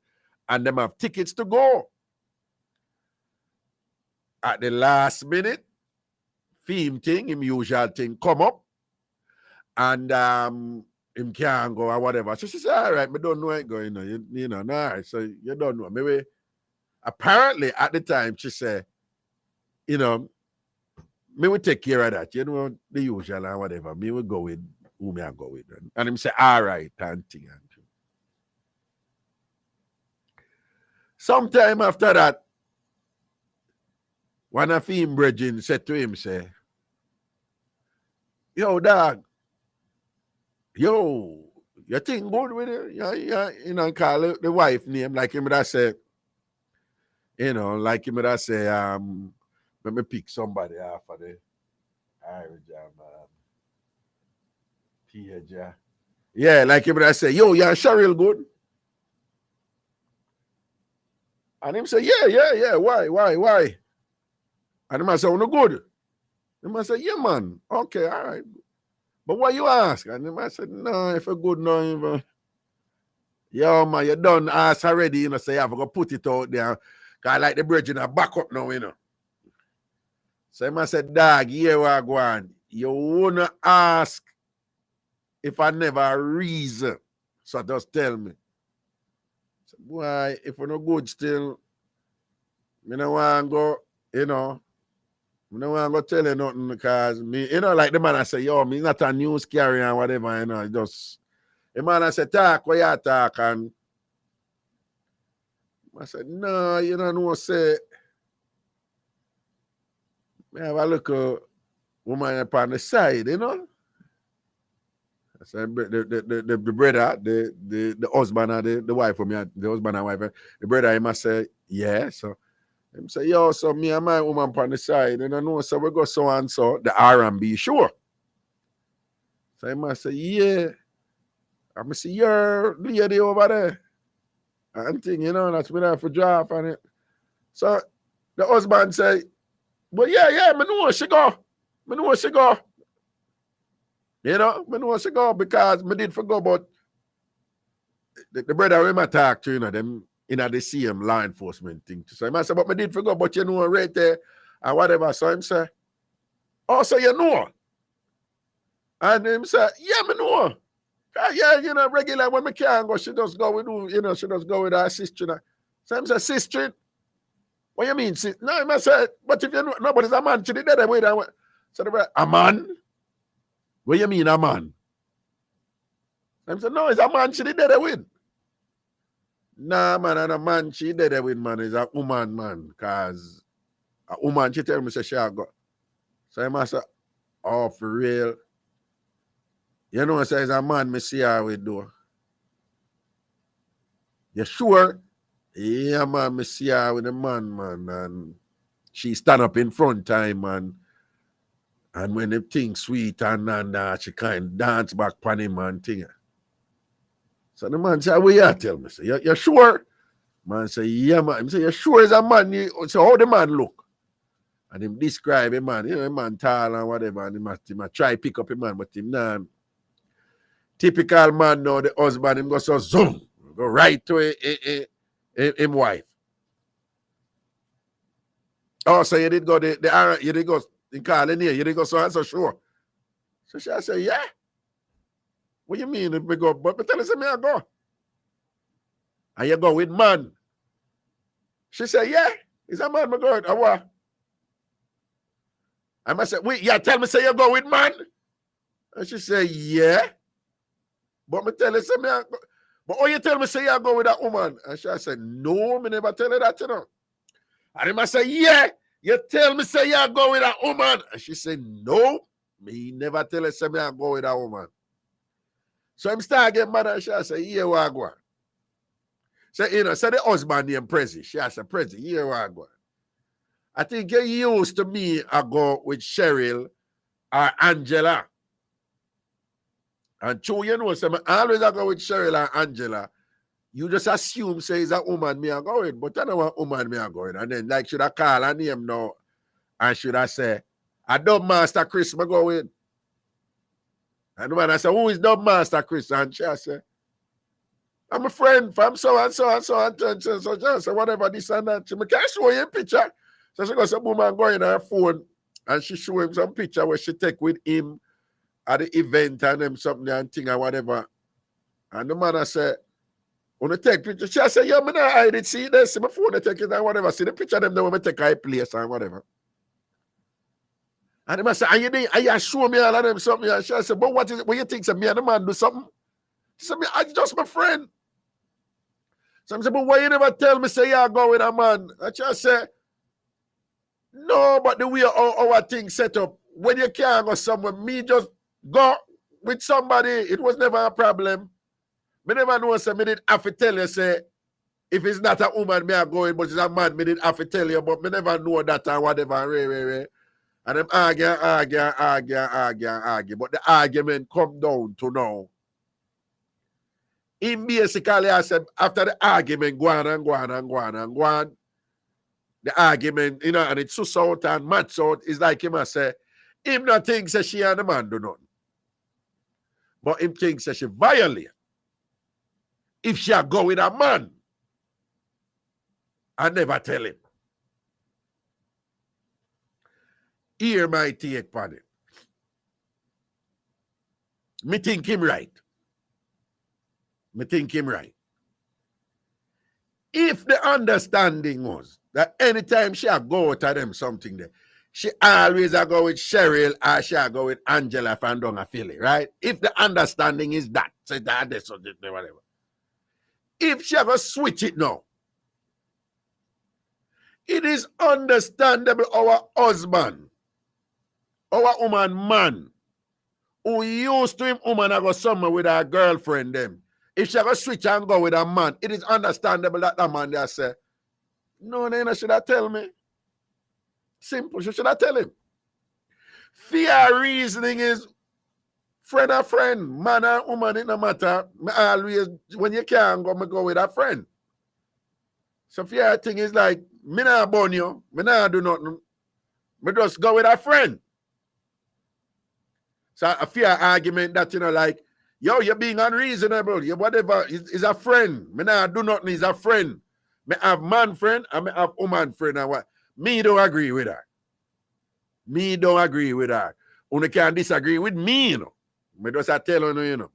and them have tickets to go. At the last minute, theme thing, him usual thing come up and him can't go or whatever. So she said, all right, I don't know it going on. You know, nah, so you don't know. Maybe apparently at the time she said, you know, me will take care of that, you know, the usual and whatever. Me will go with who me I go with. And him say, all right, and thing. Sometime after that, one of him brethren said to him, say, yo, dog, yo, you think good with it? You know, call the wife name, like him that say, you know, like him that say, let me pick somebody off of the Irish teenager. Yeah, like him that say, yo, you're sure real good. And him say, yeah. Why? And him say, oh, no good. Him say, yeah, man. Okay, all right. But why you ask? And him said, no, if you're good, no, even. Yo, man, you done ask already, you know, so you have to put it out there. Because I like the bridge in a back up now, you know. So him said, dog, here we go on. You wanna ask if I never reason. So just tell me. So, boy, if we're not good still, me no want to go, you know. I don't want to go tell you nothing because me, you know, like the man I say, yo, me not a news carrier and whatever, you know, just the man I say, talk, what you talk, and I said, no, you know, say, me have a look at woman upon the side, you know. I said, the brother, the husband and the wife of me, the husband and wife, the brother, he must say, yeah, so. Him say, yo, so me and my woman upon the side, and I know, so we go so and so, the R&B, sure. So he must say, yeah. I say, you're lady over there. And thing, you know, that's me there for draft on it. So the husband say, well, yeah, me know she go. Me know she go. You know, me know she go because me did forgo about the brother we might talk to, you know, them in the same law enforcement thing. So I say, but me did forgo, but you know, right there, and whatever. So him say, oh, so you know. And him say, yeah, me know. Yeah, you know, regular when me can't go, she just go with, you know, she just go with her sister. So him say, sister, what you mean? No, him say, but if you know, nobody's a man, she did that way. So the brother, a man? What you mean, a man? I said, no, it's a man she did that with. Nah, man, and a man she did that with, man, is a woman, man. Because a woman, she tell me, say, she go. So I must say, oh, for real? You know, say, it's a man, me see her with, though. You sure? Yeah, man, me see her with a man, man. And she stand up in front time, man. And when the thing sweet and she kind of dance back on him and thing. So the man say, what you tell me? Say, you sure? Man say, yeah, man. He say, you sure is a man? So how the man look? And him describe a man, you know, a man tall and whatever, and he must try pick up a man, but him not. Typical man now, the husband, him go so zoom, go right to him wife. Oh, so you did go you did go in calling here, you did go so and so sure. So she say, yeah. What you mean if we go? But tell us me I go. And you go with man. She said, yeah, is a man me go with? What? I must say, wait, yeah, tell me say you go with man. And she said, yeah. But me tell you say me I go. But oh, you tell me say you go with that woman. And she said, no, me never tell her that, you know. And he must say, yeah, you tell me say you go with that woman. And she said, no, me never tell her say me I go with that woman. So I'm start getting mad and she say, yeah, what I go. So, you know, say the husband named Prezi. She said, Prezi, yeah, what I go. I think you used to me I go with Cheryl or Angela. And true, you know, so I always I go with Cheryl or Angela. You just assume say it's a woman me I go with, but I know what woman me I go with. And then like should I call her name now and should I say, I Dub Master Chris me go with. And when I say, who is Dub Master Chris? And she say, I'm a friend from so and so and so and so whatever this and that. She can't show you a picture. So she goes, some woman go in her phone and she show him some picture where she take with him at the event and them something and thing or whatever. And the man I said, when I take picture, she said, yeah, I did see this, see my phone, I take it and whatever. See the picture of them when I take a place and whatever. And the man said, and you show me all of them something. And she said, but what is it? What you think? So me and the man do something? She said, I just my friend. So I said, but why you never tell me say you go with a man? And she said, no, but the way our thing set up, when you can't go somewhere, me just go with somebody, it was never a problem. Me never know, say, me did have to tell you, say, if it's not a woman, me are going, but it's a man, me did have to tell you, but me never know that or whatever, And them argue. But the argument come down to now. Him basically, I said, after the argument, go on. The argument, you know, and it's so out and match out, it's like him I say, him not thinks that she and the man do nothing. But him thinks that she violate. If she go with a man, I never tell him. Here my take on it. Me think him right. If the understanding was that anytime she go out of them something there, she always go with Cheryl or she go with Angela from down a Philly, right? If the understanding is that, say that, whatever. If she go switch it now, it is understandable our husband, our woman man, who used to him woman I go somewhere with her girlfriend them. If she go switch and go with a man, it is understandable that the man there say, no, should I tell me? Simple, should I tell him? Fear reasoning is friend or friend, man or woman, it no matter. Me always, when you can't go, me go with a friend. So fear thing is like, me not burn you, me not do nothing. Me just go with a friend. So a fear argument that, you know, like, yo, you're being unreasonable. You whatever is a friend. Me not do nothing, is a friend. Me have man friend and me have woman friend and what. Me don't agree with her. Only can disagree with me, you know. Me just tell you know.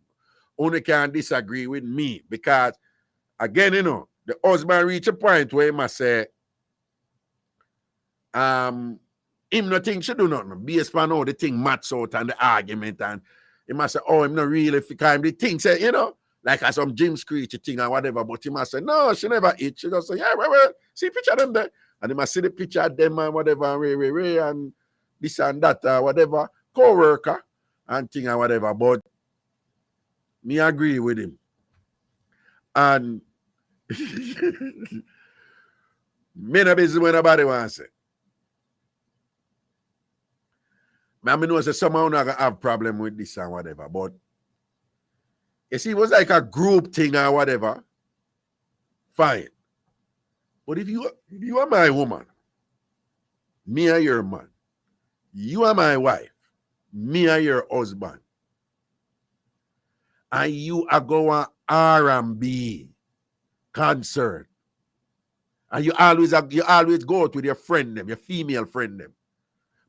Only can disagree with me because, again, you know, the husband reach a point where he must say, him no think she do nothing based on all the thing match out and the argument, and he must say, oh, him not really because the thing say, you know, like as some Jim Screechy thing or whatever, but he must say, no, she never eat. She just say, yeah, well, see picture them there. And he must see the picture of them and whatever, and this and that, whatever, co-worker and thing and whatever. But me agree with him. And me not busy when nobody wants to say. I know say someone not gonna have problem with this and whatever, but You see, it was like a group thing or whatever. Fine. But if you are my woman, me are your man. You are my wife, me are your husband. And you are going R&B concert. And you always go out with your friend them, your female friend them.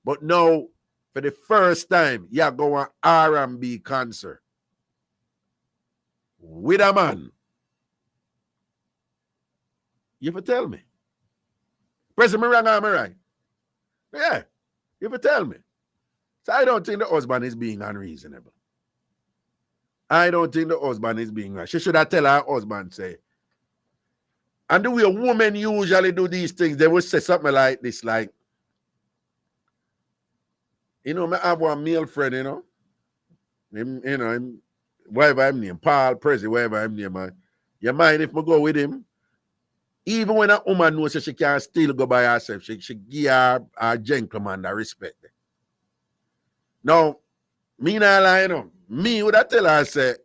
But now, for the first time, you're going R&B concert with a man. You have to tell me. President, me wrong or me right? Yeah, you have to tell me. So I don't think the husband is being unreasonable. I don't think the husband is being right. She should have tell her husband, say, and the way a woman usually do these things, they will say something like this, like, you know, I have one male friend, you know, whatever I'm named, Paul, Prezi, whatever I'm named, man. You mind if I go with him? Even when a woman knows that she can still go by herself, she give her gentleman the respect. Now, me not lie, you know. Me would have tell her, say,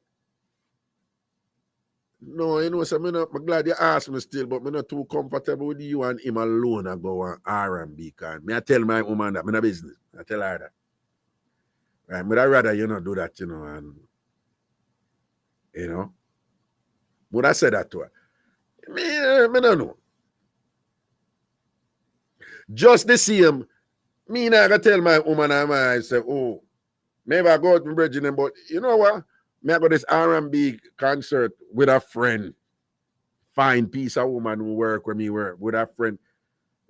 no, you know, so I'm glad you asked me still, but I'm not too comfortable with you and him alone and go on R&B. Me I tell my woman that, I'm in a business. I tell her that. Right, but I'd rather you not do that, you know, and, you know. Would I say that to her? Me don't know. Just the same, me not gonna tell my woman and I say, oh, maybe I go out with Bridget, but you know what? Me I go this R&B concert with a friend. Fine piece of woman who work with me with a friend.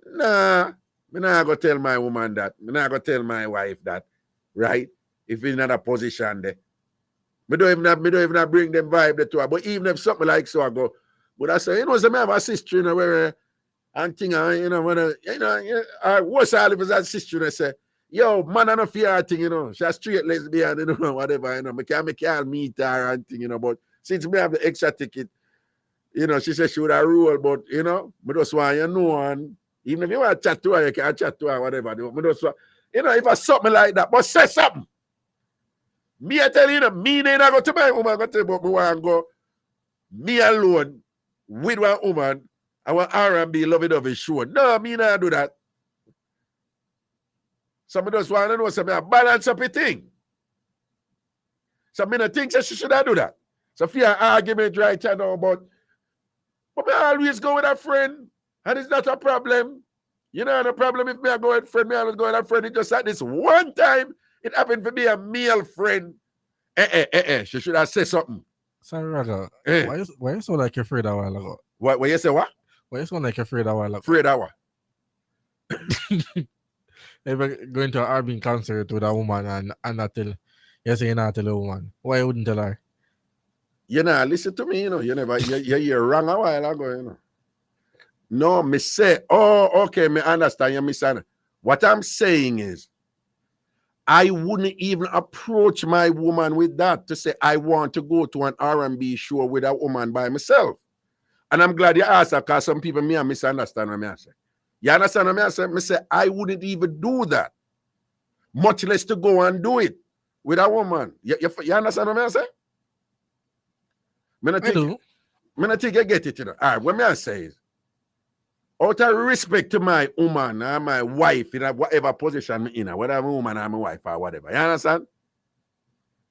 Nah, me not go tell my woman that. Me not go tell my wife that, right? If it's not a position there. Me don't even bring them vibe there to her. But even if something like so I go, but I say, you know, so I have a sister, you know, where and thing, you know, when what's all if it's a sister, I say, yo, man, I don't fear thing, you know. She's straight lesbian, you know, whatever, you know. I can't make her meet her and thing, you know. But since me have the extra ticket, you know, she said she would have rule, but you know, I just want you know, and even if you want to chat to her, you can chat to her, whatever. I just want, you know, if I something like that, but say something. Me, I tell you, me, I go to my woman, I go tell you, but me want to go, me alone, with one woman, I want R&B lovey-dovey show. No, me not do that. Some of us want to know something, balance up a thing. Some of think that she should have do that. So fear argument right now, but me always go with a friend, and it's not a problem. You know, the problem if me I go with a friend, me always go with a friend. It just at this one time, it happened to be a male friend. She should have said something. Sorry, Raga. Why you so like you're afraid a while ago? What you say what? Why you so like you're afraid a while ago? Afraid of what? Ever going to an R&B concert with a woman and not tell, you say you not tell a woman. Why you wouldn't tell her? You know, listen to me, you know, you're wrong a while ago, you know. No, me say, oh, okay, me understand, you misunderstand. What I'm saying is, I wouldn't even approach my woman with that to say I want to go to an R&B show with a woman by myself. And I'm glad you asked that because some people may misunderstand what I say. You understand what I say? I say I wouldn't even do that. Much less to go and do it with a woman. You understand what I say? I think you get it, you know. All right, what I say is, out of respect to my woman or my wife in whatever position I'm in, whether I'm a woman or my wife or whatever, you understand?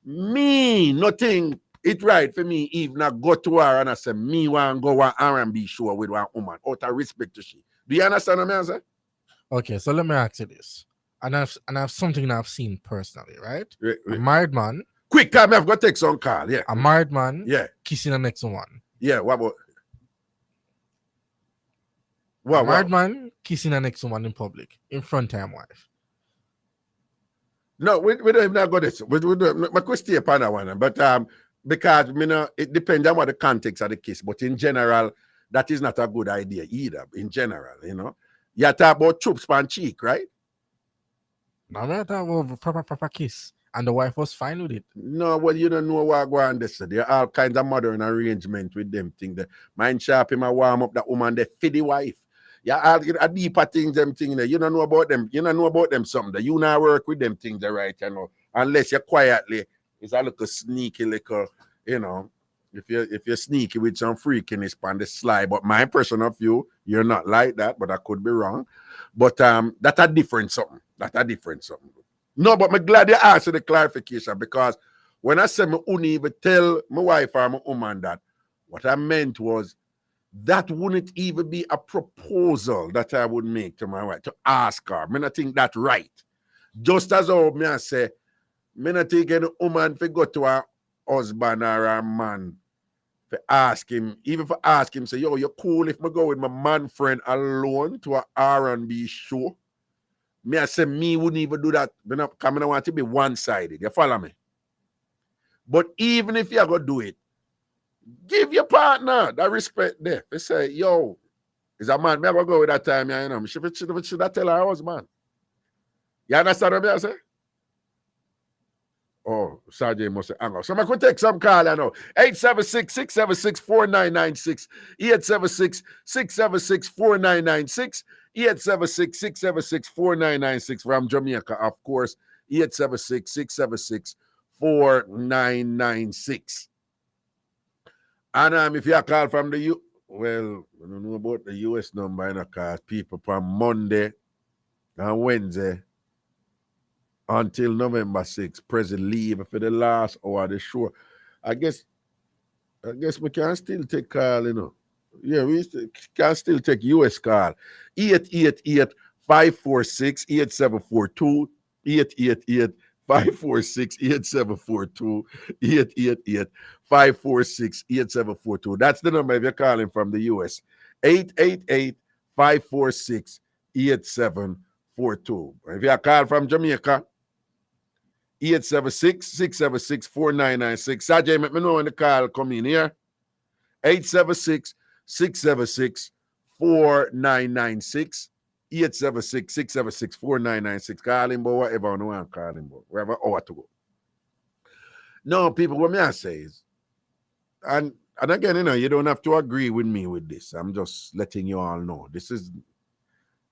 Me, nothing, it right for me even I go to her and I say, me want to go on R&B show with one woman, out of respect to she. Do you understand what I'm saying? Okay, so let me ask you this. And I've something that I've seen personally, right? A married man. Quick time, I've got to take some call, yeah. A married man, yeah, kissing the next woman. Yeah, what about? A married man kissing the next woman in public, in front of his wife. No, we don't even go this. We could stay upon that one, but because you know, it depends on what the context of the kiss. But in general, that is not a good idea either. In general, you know, you talk about troops on cheek, right? No, I'm talking about proper kiss. And the wife was fine with it. No, well, you don't know what going on this. There are all kinds of modern arrangement with them things. Mind sharp him and warm up that woman, they feed the wife. Yeah, all a deeper things, them things there. You don't know about them. You don't know about them something. You not work with them things there, right? You know, unless you quietly, it's a little sneaky, little, you know, if you're sneaky with some freakiness on the slide. But my impression of you, you're not like that, but I could be wrong. But that's a different something. That's a different something. No, but I'm glad you asked the clarification, because when I said me only even tell my wife or my woman that, what I meant was that wouldn't even be a proposal that I would make to my wife, to ask her. I think that's right. Just as how me I say, me not take any woman to go to her husband or her man for ask him, even for ask him, say, yo, you're cool if I go with my man friend alone to a R&B show. Me I say, me wouldn't even do that. Because I don't want to be one-sided. You follow me? But even if you're going to do it, give your partner that respect there. They say, yo, is a man, me I going to go with that time, you know. Should I tell her husband? You understand what I say? Oh, Sergeant must say, hang on. So I could take some call, I know. 876-676-4996. 876-676-4996. 876-676-4996 from Jamaica, of course. 876-676-4996. And if you call from the well, I don't know about the US number, you know, because people from Monday and Wednesday until November 6th, President leave for the last hour of the show. I guess we can still take call, you know. Yeah, we can still take US call. 888-546-8742. 888-546-8742. 888-546-8742. That's the number if you're calling from the US. 888-546-8742. If you're calling from Jamaica, 876-676-4996. Sajay, let me know when the call come in here. 876-676-4996. 876-676-4996. Call him, but whatever I want to call him, but wherever hour to go. No, people, what me I say is, and again, you know, you don't have to agree with me with this. I'm just letting you all know. This is,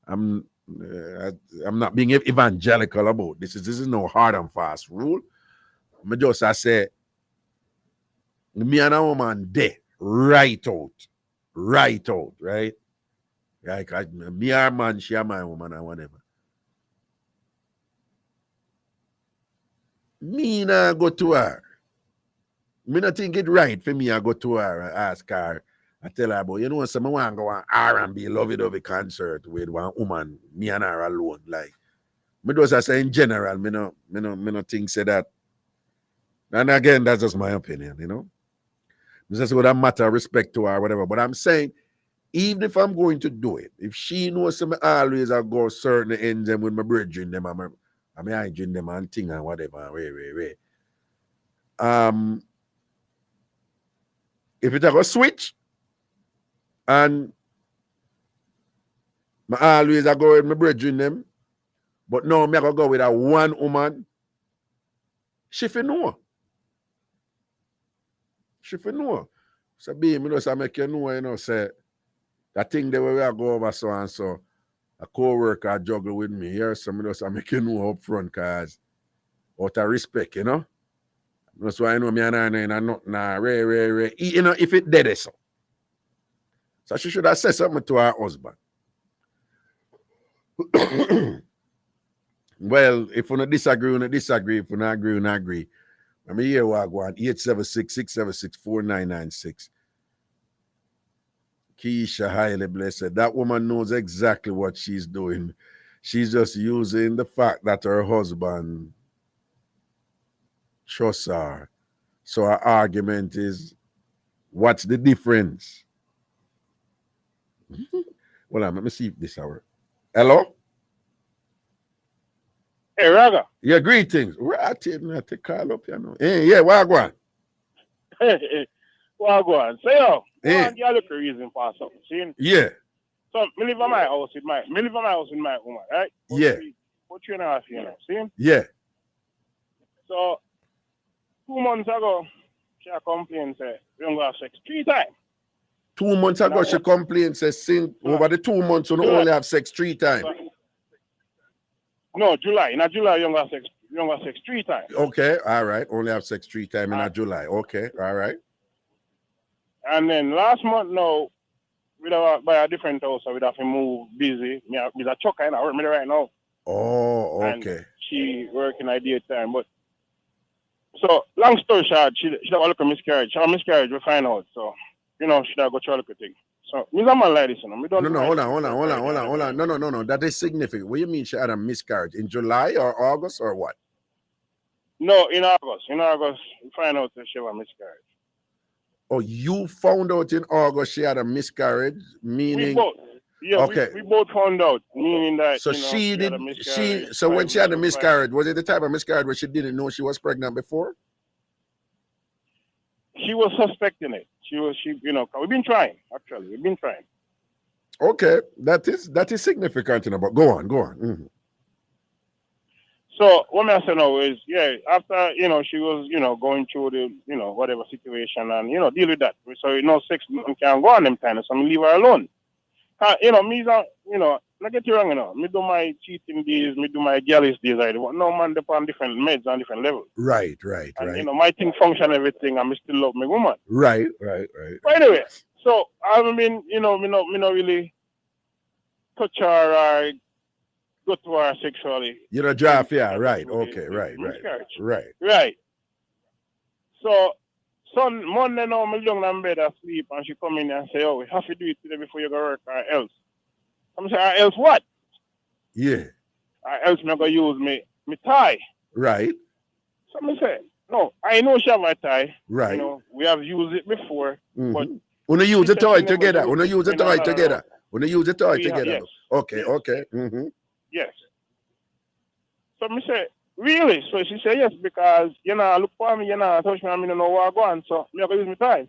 I'm not being evangelical about this. This is no hard and fast rule. I say, me and a woman there, right out, right? Like me a man, she a my woman, or whatever. Me not go to her. Me not think it right for me. I go to her and ask her. I tell her about, you know, someone want to go on R&B lovey-dovey concert with one woman, me and her alone. Like, me just say in general, me no think say that. And again, that's just my opinion, you know. It's just what that matter, respect to her, whatever. But I'm saying, even if I'm going to do it, if she knows some always I go certain ends and with my brethren them, I'm hygiene them and thing and whatever. Wait. If it ever switch, and I always I go with my brethren them, but now me I go with a one woman, she fi know. She fi know. So be me just make you know, you know, say that thing that we go over so and so, a co-worker juggle with me here, so me just make you know up front, cause out of respect, you know. That's why I know me and I not Ray. You know, if it dead so. So she should have said something to her husband. Well, if you disagree. If you not agree. Let me hear what I go on. 876-676-4996. Keisha, highly blessed. That woman knows exactly what she's doing. She's just using the fact that her husband trusts her. So her argument is, what's the difference? Well, let me see if this hour. Hello? Hey, Raga. Yeah, greetings. Right, I take call up, you know. Hey, yeah, what go on? What go on? Say, yo, Hey. you look a reason for something, see? Yeah. So, me live in my house with my woman, right? Yeah. For 3.5 years, see? Yeah. So, 2 months ago, she complained, say, we don't have sex 3 times. 2 months ago, she complained, says, over the 2 months, you only have sex 3 times. No, July. In July, you don't have sex. we don't have sex 3 times. Okay, all right. Only have sex 3 times in a July. Okay, all right. And then last month now, we'd have buy a different house, so we'd have to move busy. Me a chucker, and I work me right now. Oh, okay. And she working at daytime, but so long story short, she don't look a miscarriage. She have a miscarriage, we find out. So, she don't go try look a thing. So, me a man like this, We don't No, hold on. No. That is significant. What do you mean she had a miscarriage? In July or August or what? No, in August. In August, we find out that she have a miscarriage. Oh, you found out in August she had a miscarriage, meaning We both. Yeah, okay. we both found out, meaning that So she did had a miscarriage. so when she had a miscarriage, was it the type of miscarriage where she didn't know she was pregnant before? She was suspecting it. We've been trying, actually. We've been trying. Okay, that is significant, but go on. Mm-hmm. So what I say now is, after, she was, going through the, whatever situation and, deal with that. So, sex can go on them time, so I leave her alone. Me, not get you wrong, me do my cheating days, me do my jealous days, no man depend on different meds on different levels. Right. And, my thing function everything, and me still love my woman. Right. But anyway, so I haven't been, me not really touch her or go to her sexually. Draft, yeah, right. Okay, right. So Monday now, my young in bed asleep, and she come in and say, "Oh, we have to do it today before you go work, or else." I'm saying, "Or else what?" Yeah. Or else me go use me tie. Right. So I say, "No, I know she have my tie. Right. We have used it before, but when you use the toy together, when you use the toy no. together, when you use the toy We have- together. yes. Okay. Yes. Okay. Mm-hmm. Yes." So I say, "Really?" So she said, "Yes, because, look for me, touch me, I don't know where I go on, so I'm going to use my time.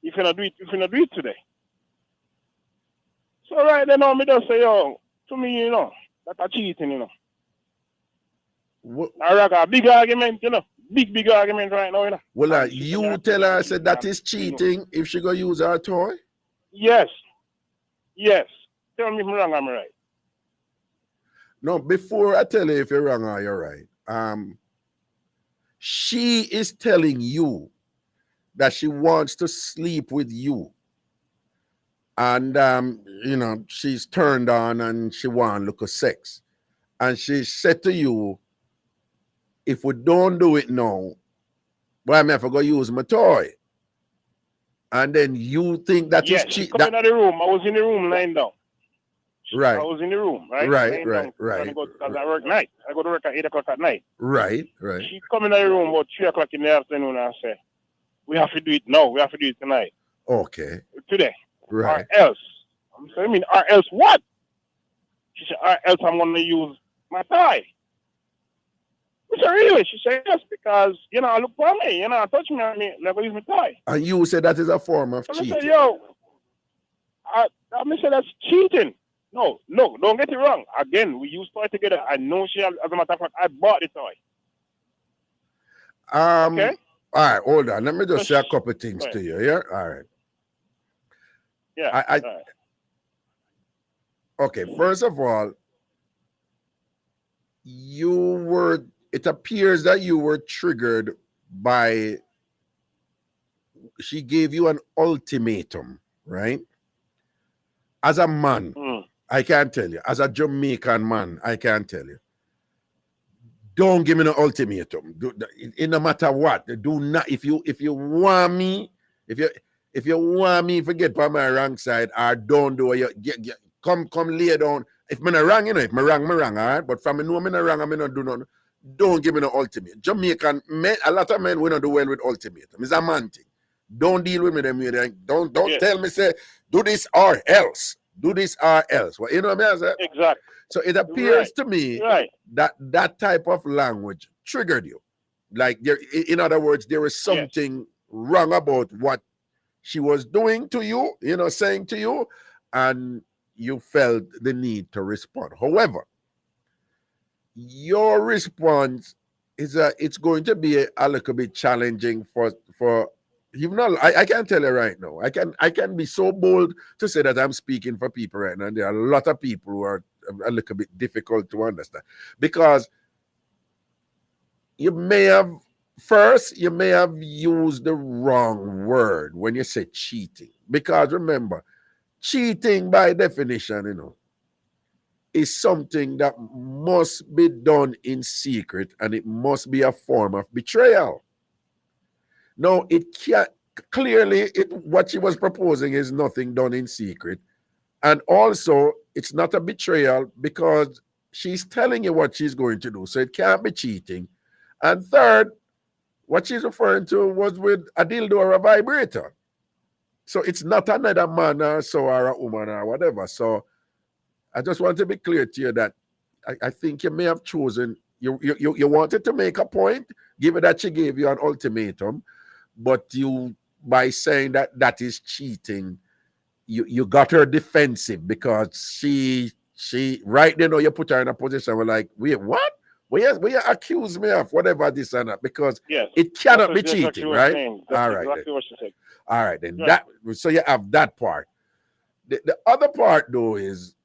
If you not do it today." So right then, me just say, to me, that's cheating, What? I got a big argument, big argument right now, Well, you tell her, said that is cheating if she go use her toy? Yes. Tell me if I'm wrong, I'm right. No, before I tell you if you're wrong or you're right, she is telling you that she wants to sleep with you. And, she's turned on and she want to look at sex. And she said to you, if we don't do it now, why am I going to use my toy? And then you think that is cheating. Come in the room. I was in the room lying down. Right. I was in the room, right? Right. Because I work night. I go to work at 8 o'clock at night. Right. She come in the room about 3 o'clock in the afternoon and say, "We have to do it now. We have to do it tonight." Okay. Today. Right. Or else. So I mean, or else what? She said, "Or else I'm going to use my tie." I said, "Really?" She said, "Yes, because, look for me, touch me, I'm going to use my tie." And you said that is a form of cheating. I said, I said, that's cheating. No, don't get it wrong. Again, we use toy together. I know she, as a matter of fact, I bought the toy. Okay? All right, hold on. Let me just say a couple of things to you. Yeah? All right. Yeah. All right. Okay, first of all, it appears that you were triggered by, she gave you an ultimatum, right? As a man, I can't tell you. As a Jamaican man, I can't tell you. Don't give me no ultimatum. It no matter what. Do not. If you want me, if you want me to get by my wrong side, or don't do it, come lay down. If I'm not wrong, if I'm wrong, all right. But from me know I'm not wrong, I'm not do nothing. Don't give me no ultimatum. Jamaican men, a lot of men will not do well with ultimatum. It's a man thing. Don't deal with me them. Don't tell me say do this or else. Do this or else. Well, you know what I mean? Exactly. So it appears to me that type of language triggered you. Like in other words, there was something wrong about what she was doing to you, saying to you, and you felt the need to respond. However, your response it's going to be a little bit challenging for even though I can tell you right now, I can be so bold to say that I'm speaking for people right now, and there are a lot of people who are a little bit difficult to understand, because you may have used the wrong word when you say cheating. Because remember, cheating by definition, is something that must be done in secret, and it must be a form of betrayal. Now, it can't clearly what she was proposing is nothing done in secret. And also, it's not a betrayal because she's telling you what she's going to do. So it can't be cheating. And third, what she's referring to was with a dildo or a vibrator. So it's not another man or so or a woman or whatever. So I just want to be clear to you that I think you may have chosen, you wanted to make a point, given that she gave you an ultimatum, but you, by saying that is cheating, you got her defensive because she right then, you put her in a position where like, wait, what? Well, you accuse me of whatever this and that, because it cannot be cheating, right? All right. Exactly what she said. All right, then Right. so you have that part. The other part though is,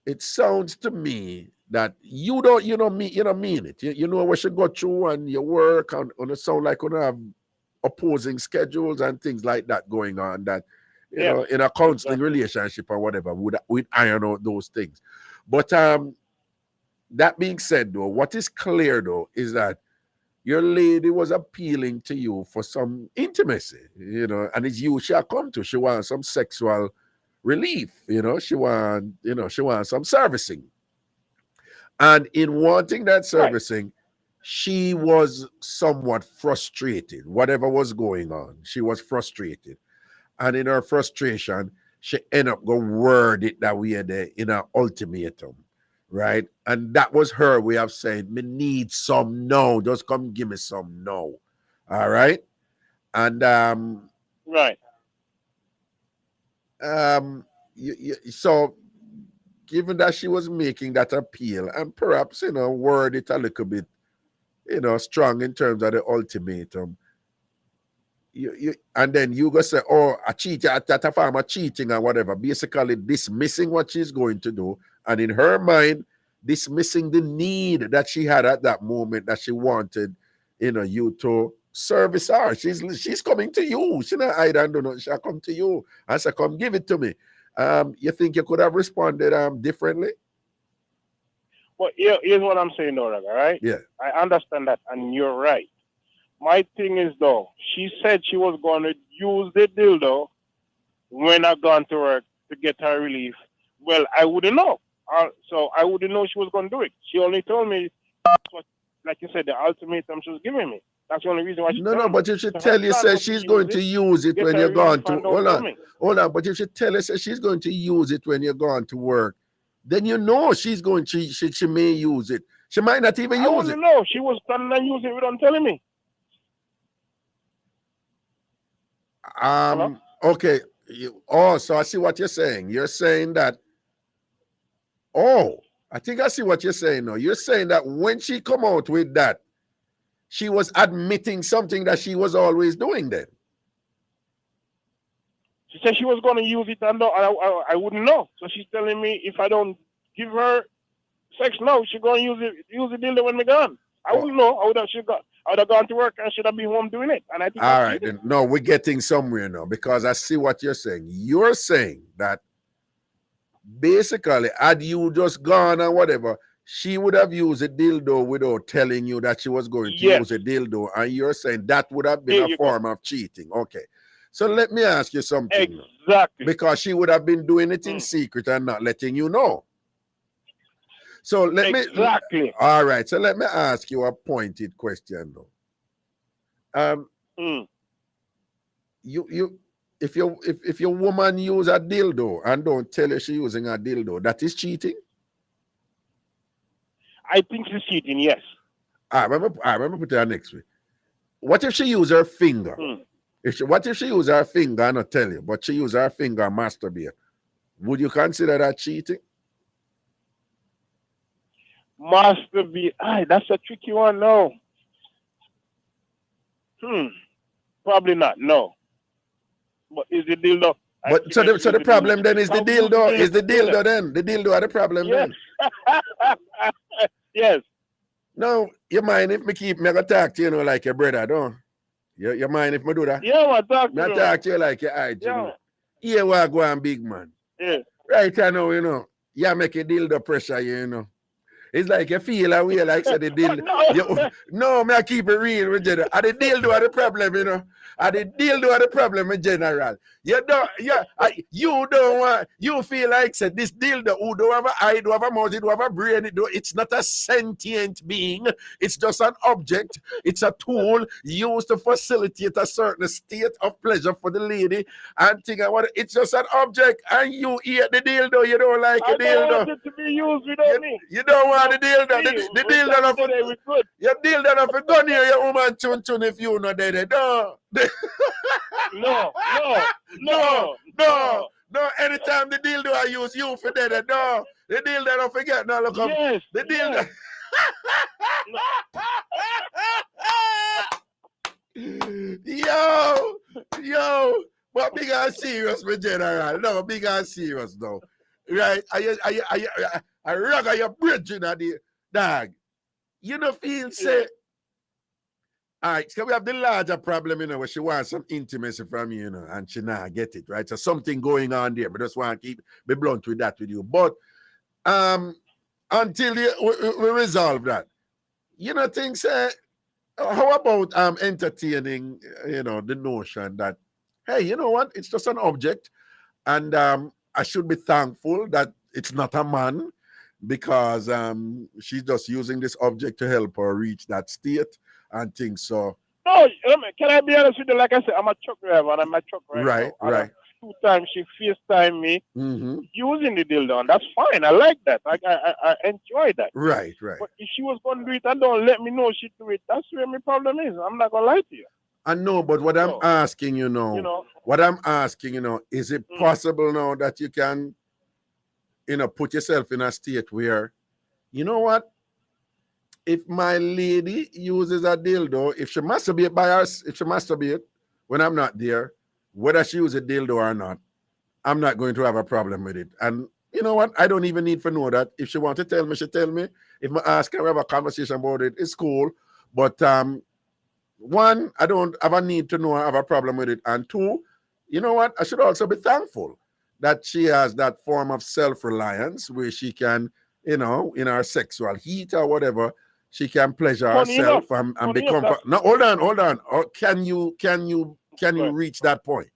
it sounds to me that you don't mean it. You know what you go through and your work and it sound like you have opposing schedules and things like that going on, that in a counseling relationship or whatever we'd iron out those things. But that being said though, what is clear though is that your lady was appealing to you for some intimacy, and it's you she'll come to. She wants some sexual relief, she wants some servicing. And in wanting that servicing, she was somewhat frustrated. Whatever was going on, she was frustrated. And in her frustration, she ended up going word it that we had in an ultimatum, right? And that was her way of saying, me need some now. Just come give me some now. All right? And right. So given that she was making that appeal and perhaps word it a little bit strong in terms of the ultimatum, and then you go say, oh, a cheat, that a farmer cheating or whatever, basically dismissing what she's going to do, and in her mind dismissing the need that she had at that moment, that she wanted you to service her. She's coming to you. She not hide and do nothing. She'll come to you and say, come give it to me. You think you could have responded differently? Well, here's what I'm saying, though, Raga, right? Yeah. I understand that, and you're right. My thing is, though, she said she was going to use the dildo when I gone to work to get her relief. Well, I wouldn't know. So I wouldn't know she was going to do it. She only told me, like you said, the ultimatum she was giving me. That's the only reason why she No, but if she tell you, say she's going to use it when you're gone to, hold on, but if she tell you, say she's going to use it when you're gone to work, then she's going to, she may use it. She might not even use it. No, she was planning on using it without telling me. Okay. So I see what you're saying. You're saying that, I think I see what you're saying now. You're saying that when she come out with that, she was admitting something that she was always doing then. She said she was going to use it, and I wouldn't know. So she's telling me if I don't give her sex now, she's going to use the dildo when we're gone. I wouldn't know. I would have gone to work and should have been home doing it. And I think all right, then. No, we're getting somewhere now, because I see what you're saying. You're saying that basically, had you just gone or whatever, she would have used a dildo without telling you that she was going to use a dildo, and you're saying that would have been a form of cheating. Okay. So let me ask you something. Exactly. Because she would have been doing it in secret and not letting you know. So let me. All right. So let me ask you a pointed question though. If your woman use a dildo and don't tell her she's using a dildo, that is cheating? I think she's cheating, yes. I remember put her next week. What if she use her finger? What if she use her finger and not tell you, but she use her finger and masturbate? Would you consider that cheating? Masturbate. That's a tricky one, no. Probably not, no. But is the dildo? But so the problem then is the dildo. Is the dildo then? The dildo are the problem then? Yes. No, you mind if me keep me go talk to you, like your brother, don't you mind if me do that? Yeah, man, talk Me to me. talk to you like your eye, Yeah, know. Here we go on, big man. yeah. Right now, you make a deal the pressure, It's like you feel a way like the deal. No, me I keep it real with you. And the deal do the problem, And the deal do the problem in general. You don't, you don't want, you feel like this deal who don't have an eye, don't have a mouth, don't have a brain, it's not a sentient being. It's just an object. It's a tool used to facilitate a certain state of pleasure for the lady. And think about it, it's just an object. And you eat the deal though, you don't like the deal I don't though. want it to be used without me. You don't want the deal though. The deal though. Good. You deal that off a gun here, your woman chun if you not dead. No. Anytime the deal do I use you for dead. No. The deal that I forget. No, look up. Yes. The deal that. Yo. But big and serious, my general. No, big and serious though. Right? I rag your bridge in the dog. You know, feel say. All right, so we have the larger problem, where she wants some intimacy from you, and she not get it, right? So something going on there, but just want to be blunt with that with you. But until we resolve that, things how about entertaining, the notion that, hey, you know what? It's just an object, and I should be thankful that it's not a man, because she's just using this object to help her reach that state and things. So no, can I be honest with you? Like I said, I'm a truck driver and I'm a truck right right now. right 2 times she FaceTime me using the dildo, and that's fine. I like that. I enjoy that. Right. But if she was going to do it and don't let me know she do it, that's where my problem is. I'm not going to lie to you. I know, but what I'm asking, is it possible now that you can, put yourself in a state where, you know what? If my lady uses a dildo, if she masturbate when I'm not there, whether she uses a dildo or not, I'm not going to have a problem with it. And you know what? I don't even need to know that. If she wants to tell me, she tell me. If I ask her, we have a conversation about it, it's cool. But one, I don't have a need to know I have a problem with it. And two, you know what? I should also be thankful that she has that form of self-reliance where she can, in her sexual heat or whatever, she can pleasure herself and be comfortable. No, hold on. Or can you reach that point?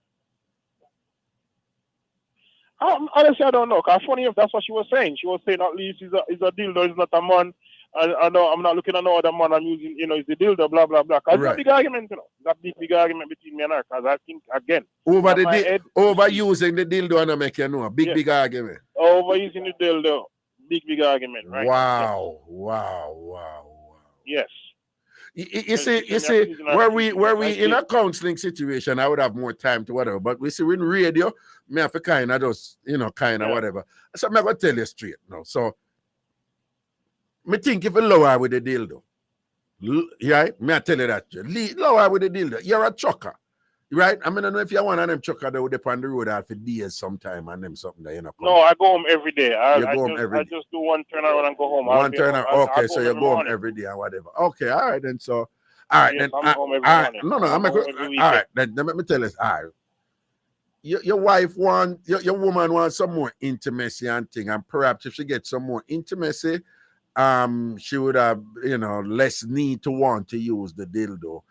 Honestly, I don't know. Cause funny enough, that's what she was saying. She was saying at least is a dildo, is not a man. I know I'm not looking at no other man. I'm using, it's the dildo, blah blah blah. Cause it's a big argument, That big argument between me and her. Cause I think again, overusing the dildo and I make you know a big argument. Overusing the dildo, big argument, right? Wow. Yes. You see, were we in a counseling situation, I would have more time to whatever. But we see in radio, me have to kind of just, whatever. So I'm going to tell you straight now. So, me think if you lower with the dildo, right? Me I tell you that. Lower with the dildo. You're a trucker, right? I don't know if you're one of them trucker that would depend on the road out for days sometime and them something that No, I go home every day. I just do one turnaround and go home. One turnaround. Okay, so you go home every day and whatever. Okay, all right then. So, all right then. I'm home every morning. No, I'm all right. Then let me tell you. All right. Your wife your woman wants some more intimacy and thing, and perhaps if she gets some more intimacy, she would have, less need to want to use the dildo.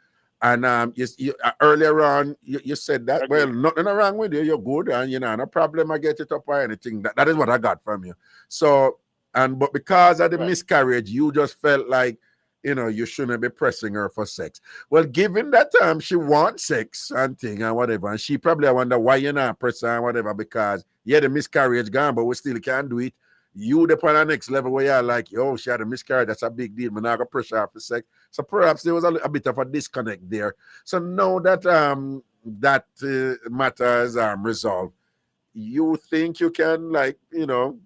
And you earlier on, you said that, well, nothing wrong with you, you're good, and no problem, I get it up or anything. That is what I got from you. So, but because of the miscarriage, you just felt like, you shouldn't be pressing her for sex. Well, given that she wants sex and thing and whatever, and she probably wonder why you're not pressing her and whatever, because, the miscarriage gone, but we still can't do it. You upon the next level where you're like, she had a miscarriage, that's a big deal, but now I got pressure her for sex. So perhaps there was a bit of a disconnect there. So now that matter is resolved, you think you can,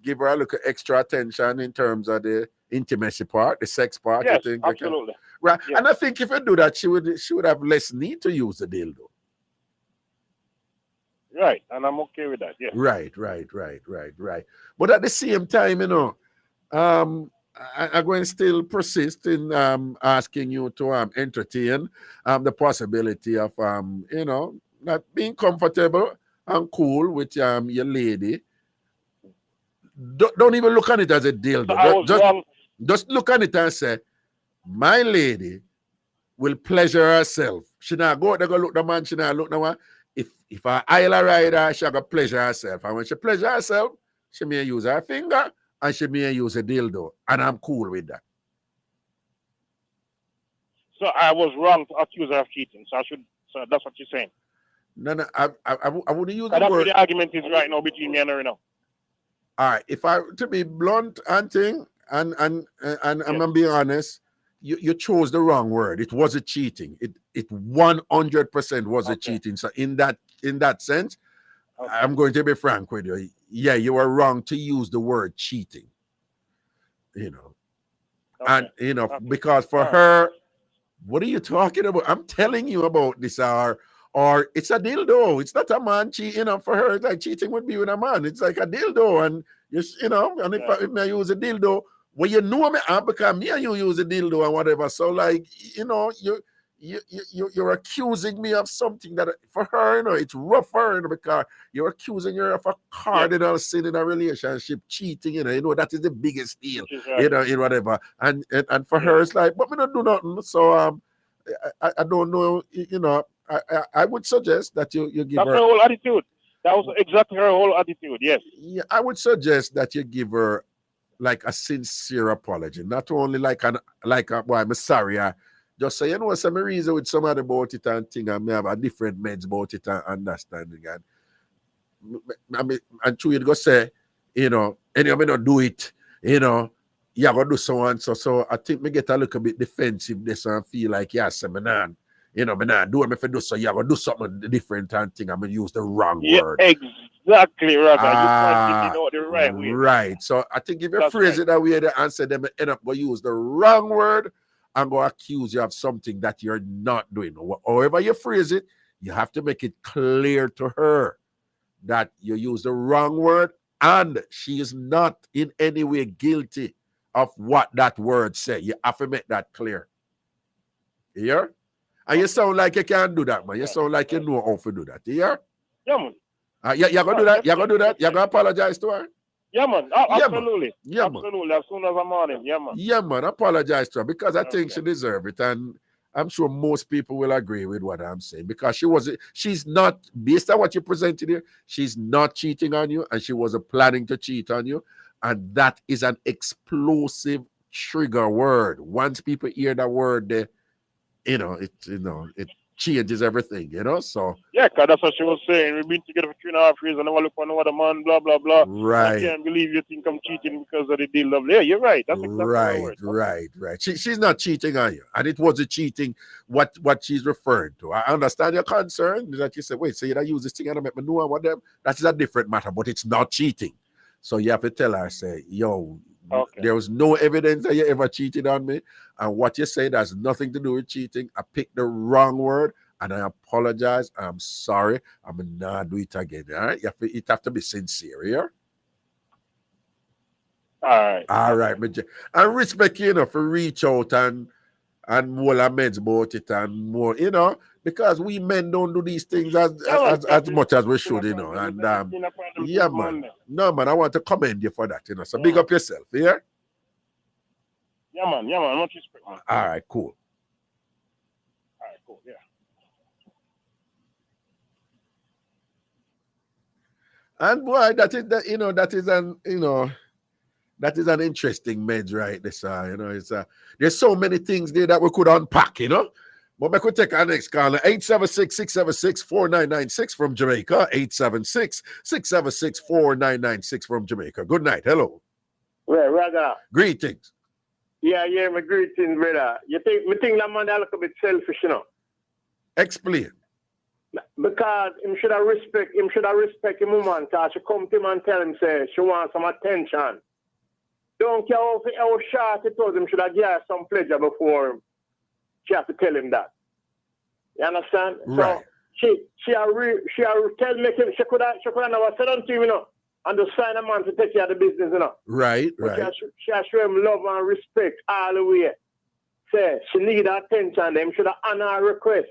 give her a little extra attention in terms of the intimacy part, the sex part? Yes, you think absolutely. Right. Yes. And I think if you do that, she would have less need to use the dildo. Right, and I'm okay with that. Yeah. Right. But at the same time, I'm going to still persist in asking you to entertain the possibility of not being comfortable and cool with your lady. Don't even look at it as a deal. So I was wrong. Just look at it and say, my lady will pleasure herself. She not go look the man, she not look the one. If I aisle a rider, she got pleasure herself. And when she pleasure herself, she may use her finger and she may use a dildo. And I'm cool with that. So I was wrong to accuse her of cheating. So that's what you're saying. No, I wouldn't use the That's word. where the argument is right now between me and her now. All right, if I to be blunt and thing, and I'm gonna be honest, you chose the wrong word. It wasn't cheating. It 100% wasn't cheating. So in that sense, I'm going to be frank with you. Yeah, you were wrong to use the word cheating. And because for her, what are you talking about? I'm telling you about this, or it's a dildo. It's not a man cheating. For her, it's like cheating would be with a man. It's like a dildo, and and if I use a dildo, well, you know me, because me and you use a dildo and whatever. So like, you're accusing me of something that for her, it's rough for her, because you're accusing her of a cardinal sin in a relationship, cheating. That is the biggest deal. In whatever, and for her, it's like, but we don't do nothing. So I don't know. I would suggest that you give That's her. her whole attitude. That was exactly her whole attitude. Yes. Yeah, I would suggest that you give her like a sincere apology, not only like boy, I'm sorry. Just say, some reason with somebody about it and thing, and me have a different meds about it and understanding. And true, you go say, and you may not do it, you gotta do so and so. So I think me get a little bit defensive this and feel like, yes, me not do it if I do so, you gotta do something different and thing. I'm gonna use the wrong word. Exactly, Raga. You know the right way. Right. So I think if you phrase it that way, the answer them end up going to use the wrong word and go accuse you of something that you're not doing. However you phrase it, you have to make it clear to her that you use the wrong word and she is not in any way guilty of what that word say. You have to make that clear. You hear? And you sound like you can't do that, man. You sound like you know how to do that. You hear? Yeah, man. You're going to do that? You're going to do that? You're going to apologize to her? Yeah, man. Absolutely. Yeah, man. Absolutely. As soon as I'm on it. Yeah, man. Yeah, man. Apologize to her because I think she deserves it. And I'm sure most people will agree with what I'm saying because she's not, based on what you presented here, she's not cheating on you and she wasn't planning to cheat on you. And that is an explosive trigger word. Once people hear that word, it changes everything, so yeah, because that's what she was saying. We've been together for 3.5 years and never look for no other man, blah blah blah. Right. I can't believe you think I'm cheating because of the deal of yeah, you're right. That's exactly right. She's not cheating on you, and it wasn't cheating what she's referring to. I understand your concern that you say, wait, so you don't use this thing and I make me know what them. That is a different matter, but it's not cheating. So you have to tell her, say, yo, there was no evidence that you ever cheated on me. And what you said has nothing to do with cheating. I picked the wrong word and I apologize. I'm sorry. I'm going to not do it again. All right? You have to be sincere here. All right. I respect you, for reach out and more amends about it and more, because we men don't do these things as much as we should, And yeah, man. No, man, I want to commend you for that, So big up yourself, yeah? Yeah, man. Much respect, man. All right, cool. Yeah. And boy, that is an interesting meds, right? This, it's there's so many things there that we could unpack, But we could take our next caller, 876-676-4996 from Jamaica, 876-676-4996 from Jamaica. Good night. Hello. Well, Raga. Greetings. Yeah, my greetings, brother. We think that man is a little bit selfish, Explain. Because him should have respect a woman, because she come to him and tell him, say, she wants some attention. Don't care how short it was, him should have given her some pleasure before she has to tell him that. You understand? Right. So she tell me she could have never said unto him, and just find a man to take care of the business, you know. Right, But right. she show him love and respect all the way. Say, she need attention, them should honor her request.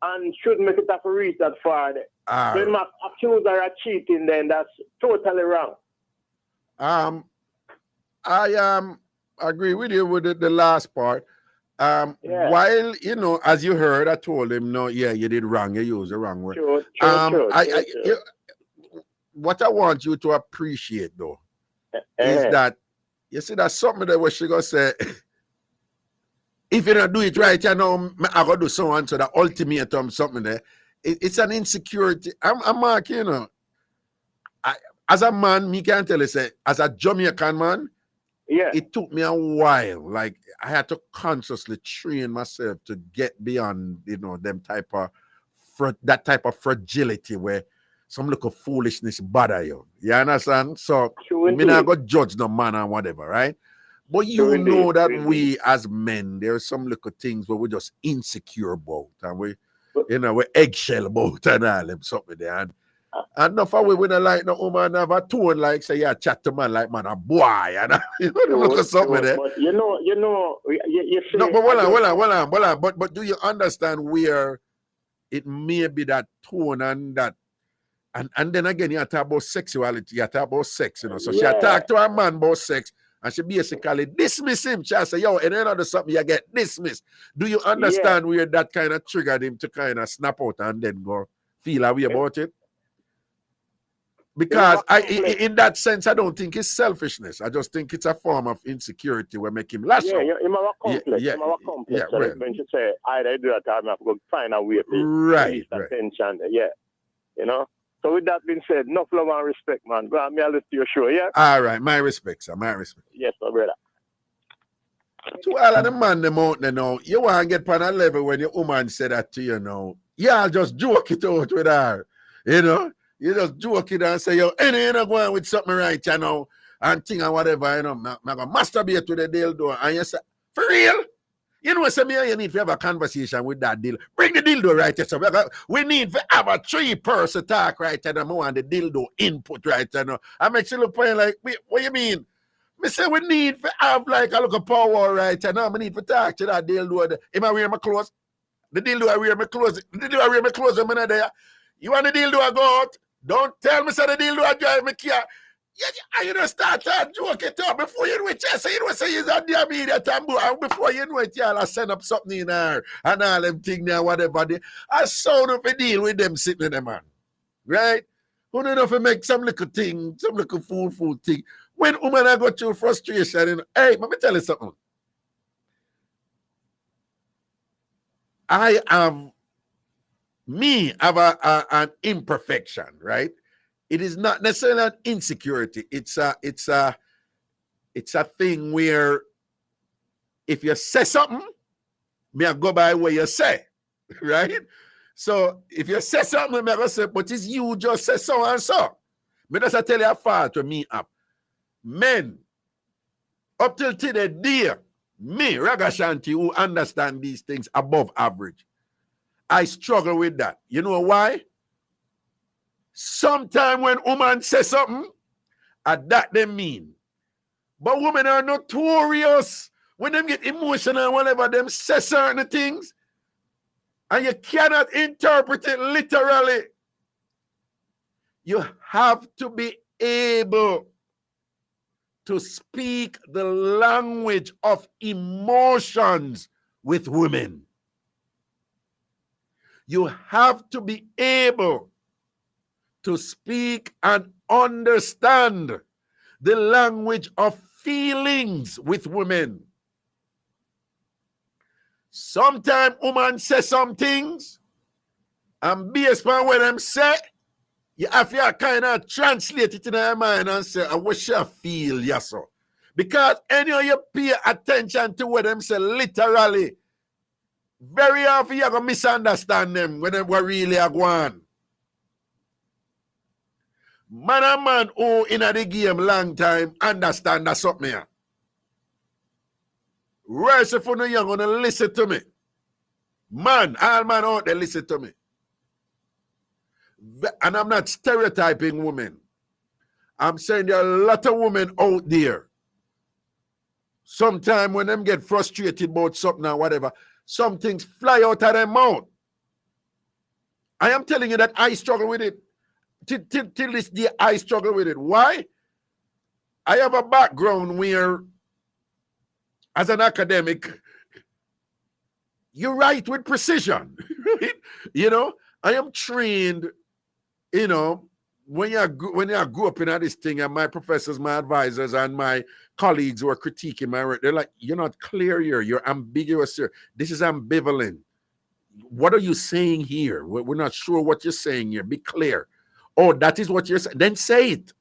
And shouldn't make it have to reach that far. When my accuse her of cheating, then that's totally wrong. I agree with you with the last part. While, you know, as you heard, I told him, no, yeah, you did wrong. You used the wrong word. True. What I want you to appreciate, though, is that, you see, that's something that what she going to say, if you don't do it right, you know, I got to do so on, so the ultimatum, something there. It's an insecurity. I'm Mark, you know. As a man, me can tell you, say, as a Jamaican man, it took me a while. Like, I had to consciously train myself to get beyond, you know, that type of fragility where some little foolishness bother you. You understand? So, I mean, I got judge no man and whatever, right? But you know that we as men, there are some little things where we're just insecure about, and we're eggshell about and all them something there. And enough of we don't like no woman have a tone like say yeah, chat to man like man a boy and you know look at something there. But you know, you say, no, but hold on. But do you understand where it may be that tone and that and then again you talk about sexuality, you talk about sex, you know. So she talk to a man about sex. And she basically dismiss him. She say, yo, and then other something you get dismissed. Do you understand where that kind of triggered him to kind of snap out and then go feel a way about it? Because in that sense, I don't think it's selfishness. I just think it's a form of insecurity where make him lash out. Yeah, you have a complex. When she say, I do that, I have to find a way to release attention. Yeah, you know. So with that being said, enough love and respect, man. Go on, me, I'll listen to your show, yeah? All right, my respect, sir, my respect. Yes, my brother. To all of the man them out there now, you want to get on a level when your woman said that to you now. Yeah, I'll just joke it out with her. You know? You just joke it and say, yo, you're not going with something right, you know, and thing and whatever, you know, I'm going to masturbate to the dildo. And you say, for real? You know, so you need to have a conversation with that dildo. Bring the dildo right here. So we need to have a 3-person talk right here. And the dildo input right here. Now. I make you look point like, wait, what you mean? Me say we need to have like a look of power right here. Now I need to talk to that dildo. Am I wearing my clothes? The dildo I wear my clothes. The dildo I wear my clothes. I'm not there. You want the dildo I go out? Don't tell me say the dildo I drive my car. You don't start to joke it up before you know it. So you know say you're a damn idiot and before you know it, y'all send up something in her and all them things there, whatever. I sound up a deal with them sitting there, man. Right? Who don't know if make some little thing, some little fool thing. When woman I go through frustration, and hey, let me tell you something. I have an imperfection, right? It is not necessarily an insecurity. It's a thing where if you say something, me I go by what you say, right? So if you say something, me I go say, but it's you just say so and so. Me just I tell you how far to me up. Men, up till today, dear, me, Ragashanti, who understand these things above average, I struggle with that. You know why? Sometimes when women say something, that they mean. But women are notorious. When them get emotional, whenever them say certain things, and you cannot interpret it literally. You have to be able to speak the language of emotions with women. You have to be able to speak and understand the language of feelings with women. Sometimes women say some things, and based on what them say, you have to kind of translate it in your mind and say, I wish I feel, yes, sir. Because anyhow you pay attention to what them say literally, very often you're going to misunderstand them when they were really a go on. Man and man who in the game long time understand that something here. Worse if you're young, gonna listen to me. Man, all man out there listen to me. And I'm not stereotyping women. I'm saying there are a lot of women out there. Sometimes when them get frustrated about something or whatever, some things fly out of their mouth. I am telling you that I struggle with it. Till this day, I struggle with it. Why? I have a background where, as an academic, you write with precision. You know, I am trained, you know, when I grew up in this thing, and my professors, my advisors, and my colleagues were critiquing my work, they're like, you're not clear here, you're ambiguous here. This is ambivalent. What are you saying here? We're not sure what you're saying here. Be clear. Oh, that is what you're saying. Then say it.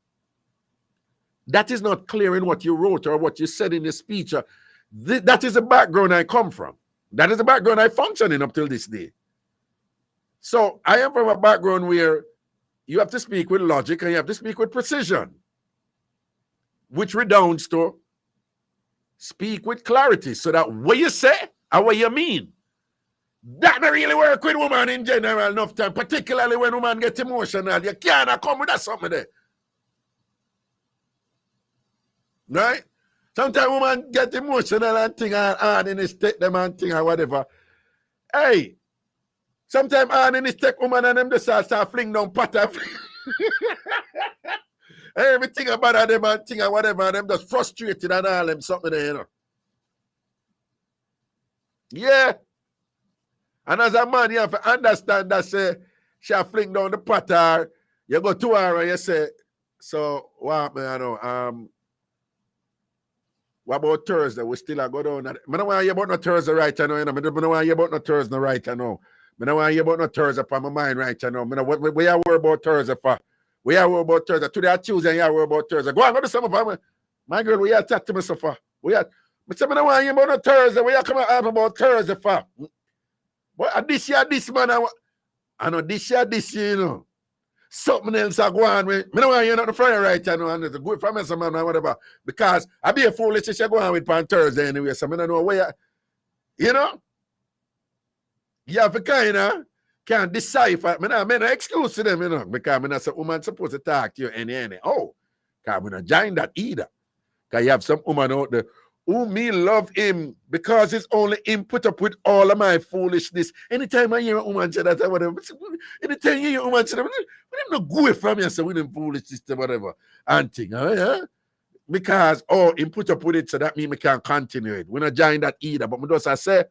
That is not clear in what you wrote or what you said in the speech. That is the background I come from. That is the background I function in up till this day. So I am from a background where you have to speak with logic and you have to speak with precision, which redounds to speak with clarity so that what you say and what you mean. That don't really work with women in general enough time, particularly when women get emotional. You can't come with that something there. Right? Sometimes women get emotional and thing and in his take them and thing or whatever. Hey, sometimes and in his take woman and them just start fling down pattern. Everything about them and thing or whatever, and them just frustrated and all them something there, you know. Yeah. And as a man, you have to understand that say she fling down the pattern. You go to her and you say, so what man, I know, what about Thursday? We still go down. I don't want to hear about no Thursday right now. I don't want to hear about no Thursday right now. I don't want to hear about no Thursday for my mind right now. We are worried about Thursday for. We are worried about Thursday. Today Tuesday, and you are worried about Thursday. Go on, go to some of them. My girl, we are talking to me so far. We are. But I don't want to hear about no Thursday. We are coming out about Thursday for. But this year, this man, I know this year, you know. Something else I go on with. I don't want to hear nothing Friday right now. And it's a good from some man or whatever. Because I be a fool if she go on with on Thursday anyway. So I don't know where, you know. You have to kind of can't decipher. I no excuse to them, you know. Because I'm not some woman supposed to talk to you any. Oh, because I'm not join that either. Because you have some woman out there who me love him because it's only him put up with all of my foolishness. Anytime I hear a woman say that or whatever, anytime you hear a woman say that, we don't go away from you and say we didn't foolishness or whatever. And thing, yeah? Because, him put up with it, so that means we can't continue it. We're not join that either. But just I say,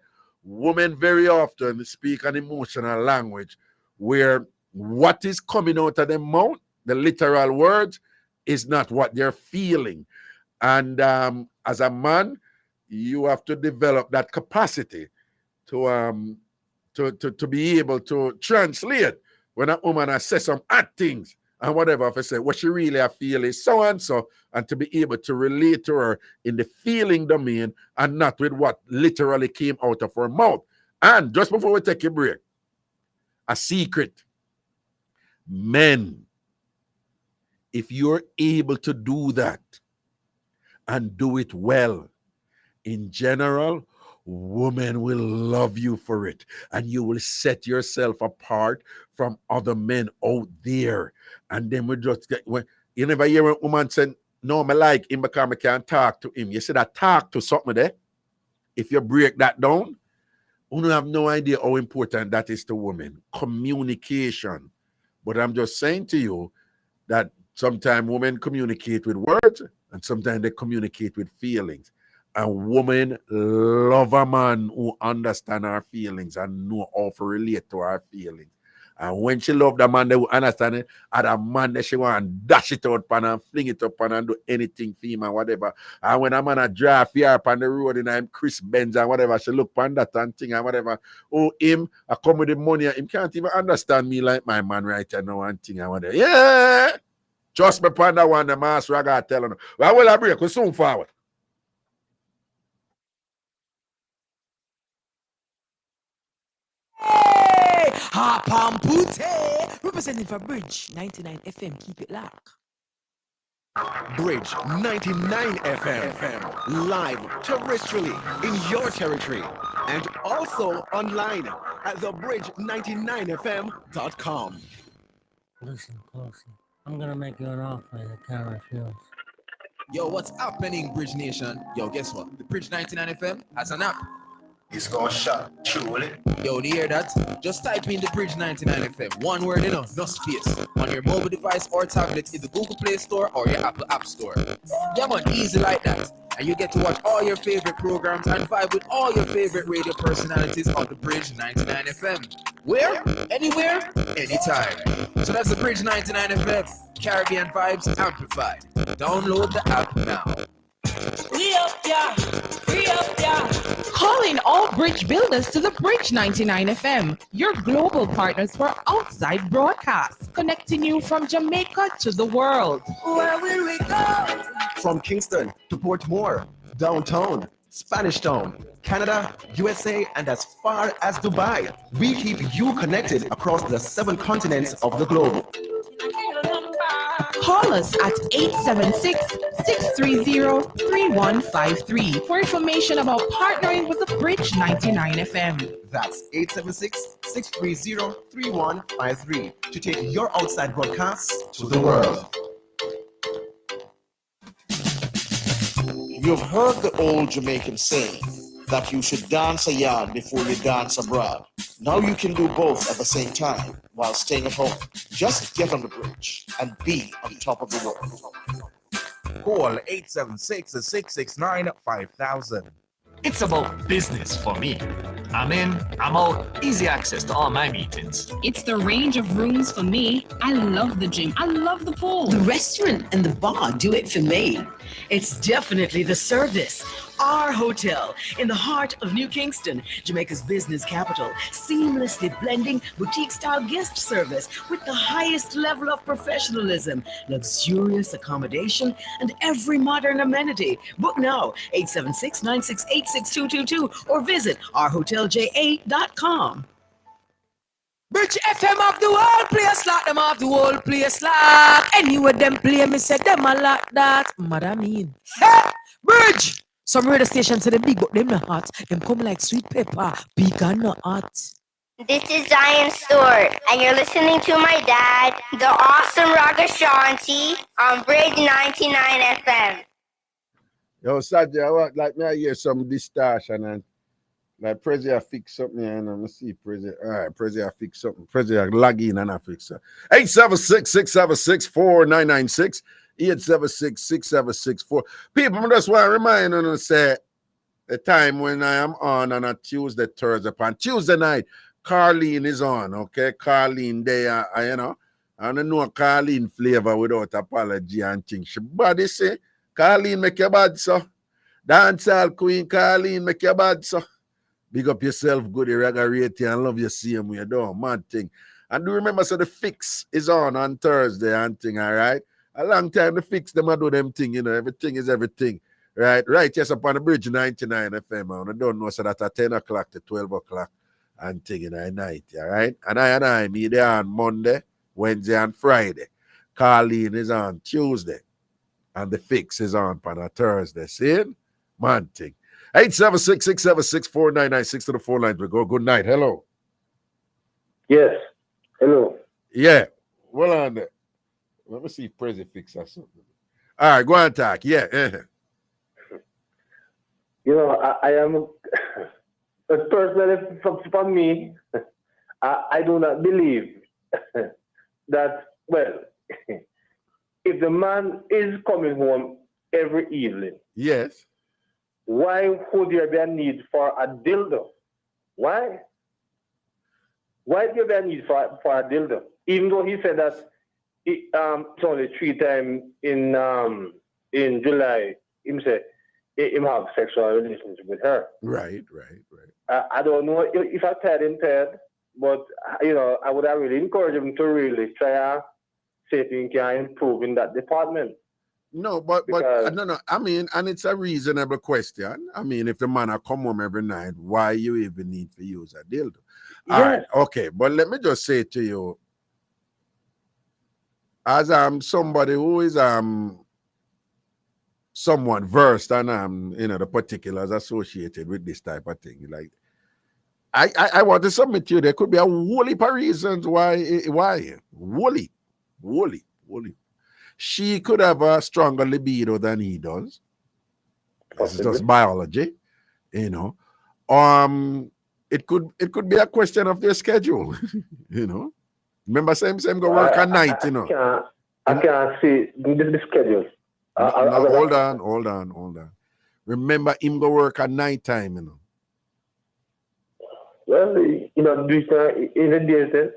women very often speak an emotional language where what is coming out of their mouth, the literal words, is not what they're feeling. And as a man, you have to develop that capacity to be able to translate when a woman says some odd things and whatever. If I say what she really feel is so and so, and to be able to relate to her in the feeling domain and not with what literally came out of her mouth. And just before we take a break, a secret: men, if you're able to do that and do it well, in general, women will love you for it, and you will set yourself apart from other men out there. And then we just get, when you never hear a woman say, no, I like him because I can't talk to him. You see that talk to something there? If you break that down, you don't have no idea how important that is to women. Communication. But I'm just saying to you that sometimes women communicate with words and sometimes they communicate with feelings. And women love a man who understands our feelings and know how to relate to our feelings. And when she love the man, they will understand it. And a man that she want to dash it out pan and fling it up and do anything for him and whatever. And when a man a drive here up on the road and I'm Chris Benz and whatever, she look pan that and thing and whatever. Oh, him, I come with the money, him can't even understand me like my man right now and thing and whatever. Yeah! Trust me upon that one, the master I got telling her. Well, I will break, we'll soon forward. Hey, Hapampute, representing for Bridge 99 FM. Keep it locked. Bridge 99 FM, live terrestrially in your territory, and also online at thebridge99fm.com. Listen closely. I'm gonna make you an offer you can't refuse. Yo, what's happening, Bridge Nation? Yo, guess what? The Bridge 99 FM has an app. It's gonna shot, truly. Yo, do you hear that? Just type in the Bridge 99 FM. One word, no space. On your mobile device or tablet in the Google Play Store or your Apple App Store. Yeah, man, easy like that. And you get to watch all your favorite programs and vibe with all your favorite radio personalities on the Bridge 99 FM. Where? Anywhere? Anytime. So that's the Bridge 99 FM. Caribbean vibes amplified. Download the app now. We up, yeah. Calling all bridge builders to the Bridge 99 FM, your global partners for outside broadcasts, connecting you from Jamaica to the world. Where will we go? From Kingston to Portmore, downtown, Spanish Town, Canada, USA, and as far as Dubai. We keep you connected across the 7 continents of the globe. Call us at 876-630-3153 for information about partnering with the Bridge 99 FM. That's 876-630-3153 to take your outside broadcasts to the world. You've heard the old Jamaican saying that you should dance a yard before you dance abroad. Now you can do both at the same time while staying at home. Just get on the bridge and be on top of the world. Call 876-669-5000. It's about business for me. I'm in, I'm out, easy access to all my meetings. It's the range of rooms for me. I love the gym. I love the pool. The restaurant and the bar do it for me. It's definitely the service. Our hotel in the heart of New Kingston, Jamaica's business capital, seamlessly blending boutique-style guest service with the highest level of professionalism, luxurious accommodation, and every modern amenity. Book now, 876-968-6222, or visit ourhotelja.com. Bridge FM of the whole place like them of the whole place like. Anywhere them play, me say them a like that. Mother mean. Hey, Bridge! Some radio stations say them big, but them not hot. Them come like sweet pepper, big and not hot. This is Zion Stewart, and you're listening to my dad, the awesome Ragashanti, on Bridge 99 FM. Yo, Sajja, like me I hear some distortion and like Prezi fix something and I'm gonna see Prezi. All right, Prezi fix something. Prezi log in and I fix it. 876-676-4996. 876-6764. People, I just want to remind you to say the time when I am on a Tuesday, Thursday, upon Tuesday night, Carlene is on, okay? Carlene there, you know, I don't know Carlene flavor without apology and things. She body say, Carlene make your bad, so. Dancehall queen, Carlene make your bad, so. Big up yourself, good, rate you and love you, see him, you do, mad thing. And do remember, so the fix is on Thursday and thing, all right? A long time to fix them, I do them thing, you know, everything is everything, right? Right, yes, up on the Bridge 99 FM, I don't know, so that at 10 o'clock to 12 o'clock and thing in the night, all right? And I me there on Monday, Wednesday, and Friday. Carlene is on Tuesday, and the fix is on a Thursday. See it? Man thing. 876-676-4996 to the phone lines. We go. Good night. Hello. Yes. Hello. Yeah. Well on there. Let me see if Prezi fix or something. All right, go on talk. Yeah. You know, I am personally for me, I do not believe that, well, if the man is coming home every evening, yes, why would there be a need for a dildo? Why? Why do there be a need for a dildo? Even though he said that it's only 3 times in July, him say him have sexual relationship with her. Right. I don't know if I tell him, but you know, I would have really encouraged him to really try to see if he can improve in that department. No, but no. I mean, and it's a reasonable question. I mean, if the man come home every night, why you even need to use a dildo? All right, okay. But let me just say to you, as I'm somebody who is someone versed and you know, the particulars associated with this type of thing, like I want to submit to you, there could be a whole heap of reasons why whole heap. She could have a stronger libido than he does. This is Possibly. just biology, you know. It could be a question of their schedule, you know. Remember, same go work at night, you know. I can't see the schedule. No, hold on. Remember, him go work at night time, you know. Well, you know, do it in the days then.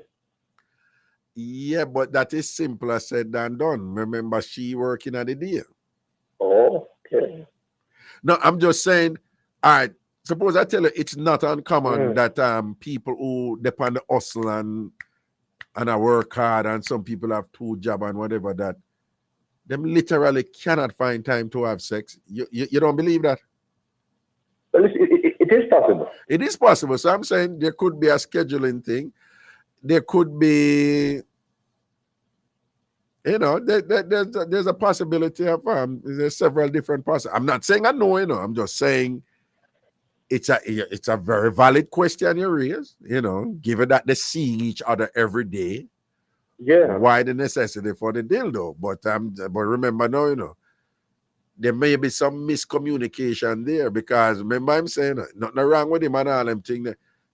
Yeah, but that is simpler said than done. Remember, she working at the day. Oh, okay. No, I'm just saying, all right, suppose I tell you it's not uncommon that people who depend on the hustle and I work hard and some people have 2 jobs and whatever that, them literally cannot find time to have sex. You don't believe that? Well, it is possible. It is possible. So I'm saying there could be a scheduling thing. There could be, you know, there's a possibility of there's several different possibilities. I'm not saying I know, you know. I'm just saying it's a very valid question you raise, you know, given that they're seeing each other every day. Yeah. Why the necessity for the dildo? But remember now, you know, there may be some miscommunication there because remember I'm saying nothing wrong with him and all them things.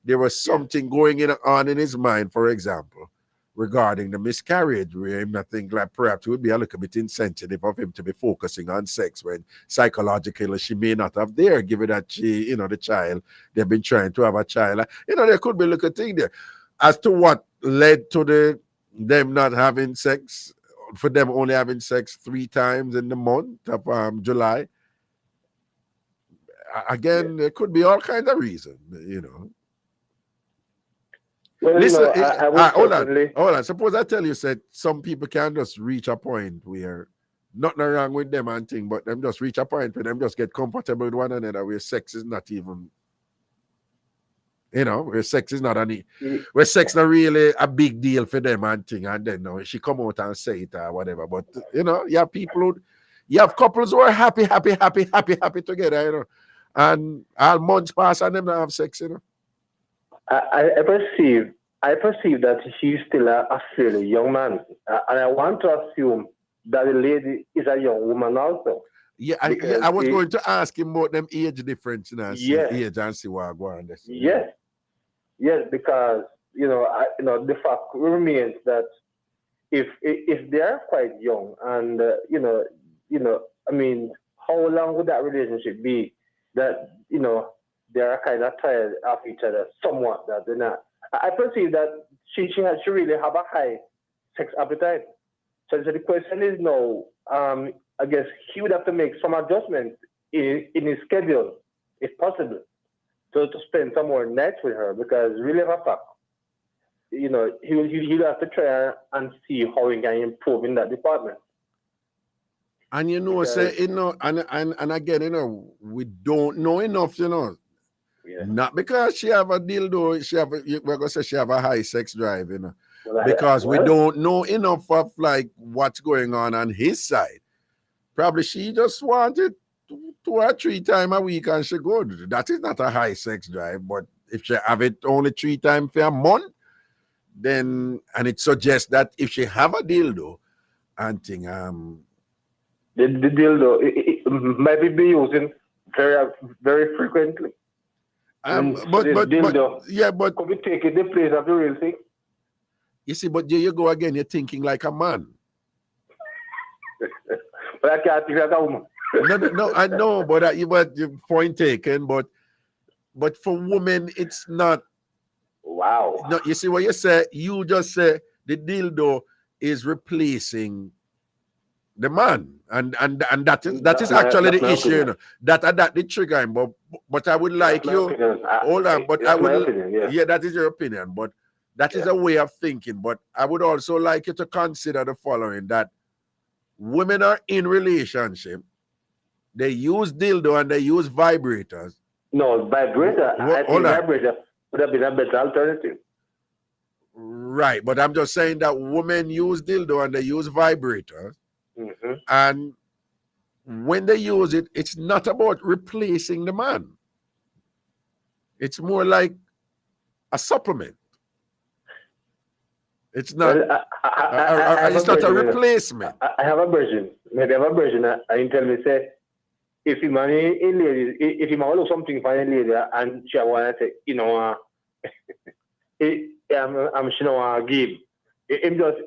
There was something going on in his mind, for example, regarding the miscarriage, where him I think like perhaps it would be a little bit insensitive of him to be focusing on sex when psychologically she may not have there, given that she, you know, the child, they've been trying to have a child. You know, there could be a little thing there. As to what led to them not having sex, for them only having sex 3 times in the month of July. Again, there could be all kinds of reasons, you know. Well, Listen, you know, hold on. Suppose I tell you, said some people can just reach a point where nothing wrong with them and thing, but them just reach a point where them just get comfortable with one another, where sex is not even, you know, where sex is not where sex not really a big deal for them and thing, and then no, she come out and say it or whatever. But you know, you have couples who are happy together, you know, and all months pass and them not have sex, you know. I perceive that he's still a fairly young man, and I want to assume that the lady is a young woman also. Yeah, I was going to ask him about them age difference, you know, age and see what I go on this. Yes, because you know, the fact remains that if they are quite young, and you know, I mean, how long would that relationship be? That you know, they are kind of tired of each other somewhat. That they're not. I perceive that she really have a high sex appetite. So the question is now, I guess he would have to make some adjustments in his schedule, if possible, to spend some more nights with her, because really a fact, you know, he'll have to try and see how he can improve in that department. And you know, say, you know, and again, you know, we don't know enough, you know. Yeah. Not because she have a dildo, we're gonna say she have a high sex drive, you know. Because we don't know enough of like what's going on his side. Probably she just wanted 2 or 3 times a week and she good. That is not a high sex drive, but if she have it only 3 times for a month, then, and it suggests that if she have a dildo and thing, the dildo it might be using very, very frequently. But could we take it the place of the real thing? You see, but there you go again, you're thinking like a man. But I can't think like a woman. No, I know, but your point taken, but for women, it's not. Wow. No, you see what you say? You just say the dildo is replacing the man, and that is actually the issue, you know. That the trigger him, but I would like you hold on, but I would yeah, that is your opinion, but that is a way of thinking. But I would also like you to consider the following: that women are in relationship, they use dildo and they use vibrators. No, vibrator. I think vibrator would have been a better alternative. Right, but I'm just saying that women use dildo and they use vibrators. Mm-hmm. And when they use it, it's not about replacing the man. It's more like a supplement. It's not. Well, I have it's a not a version, replacement. I have a version. Maybe I have a version. I tell me say, if you money in lady, if you want something for a lady and she want to say, I'm she no want give. Him just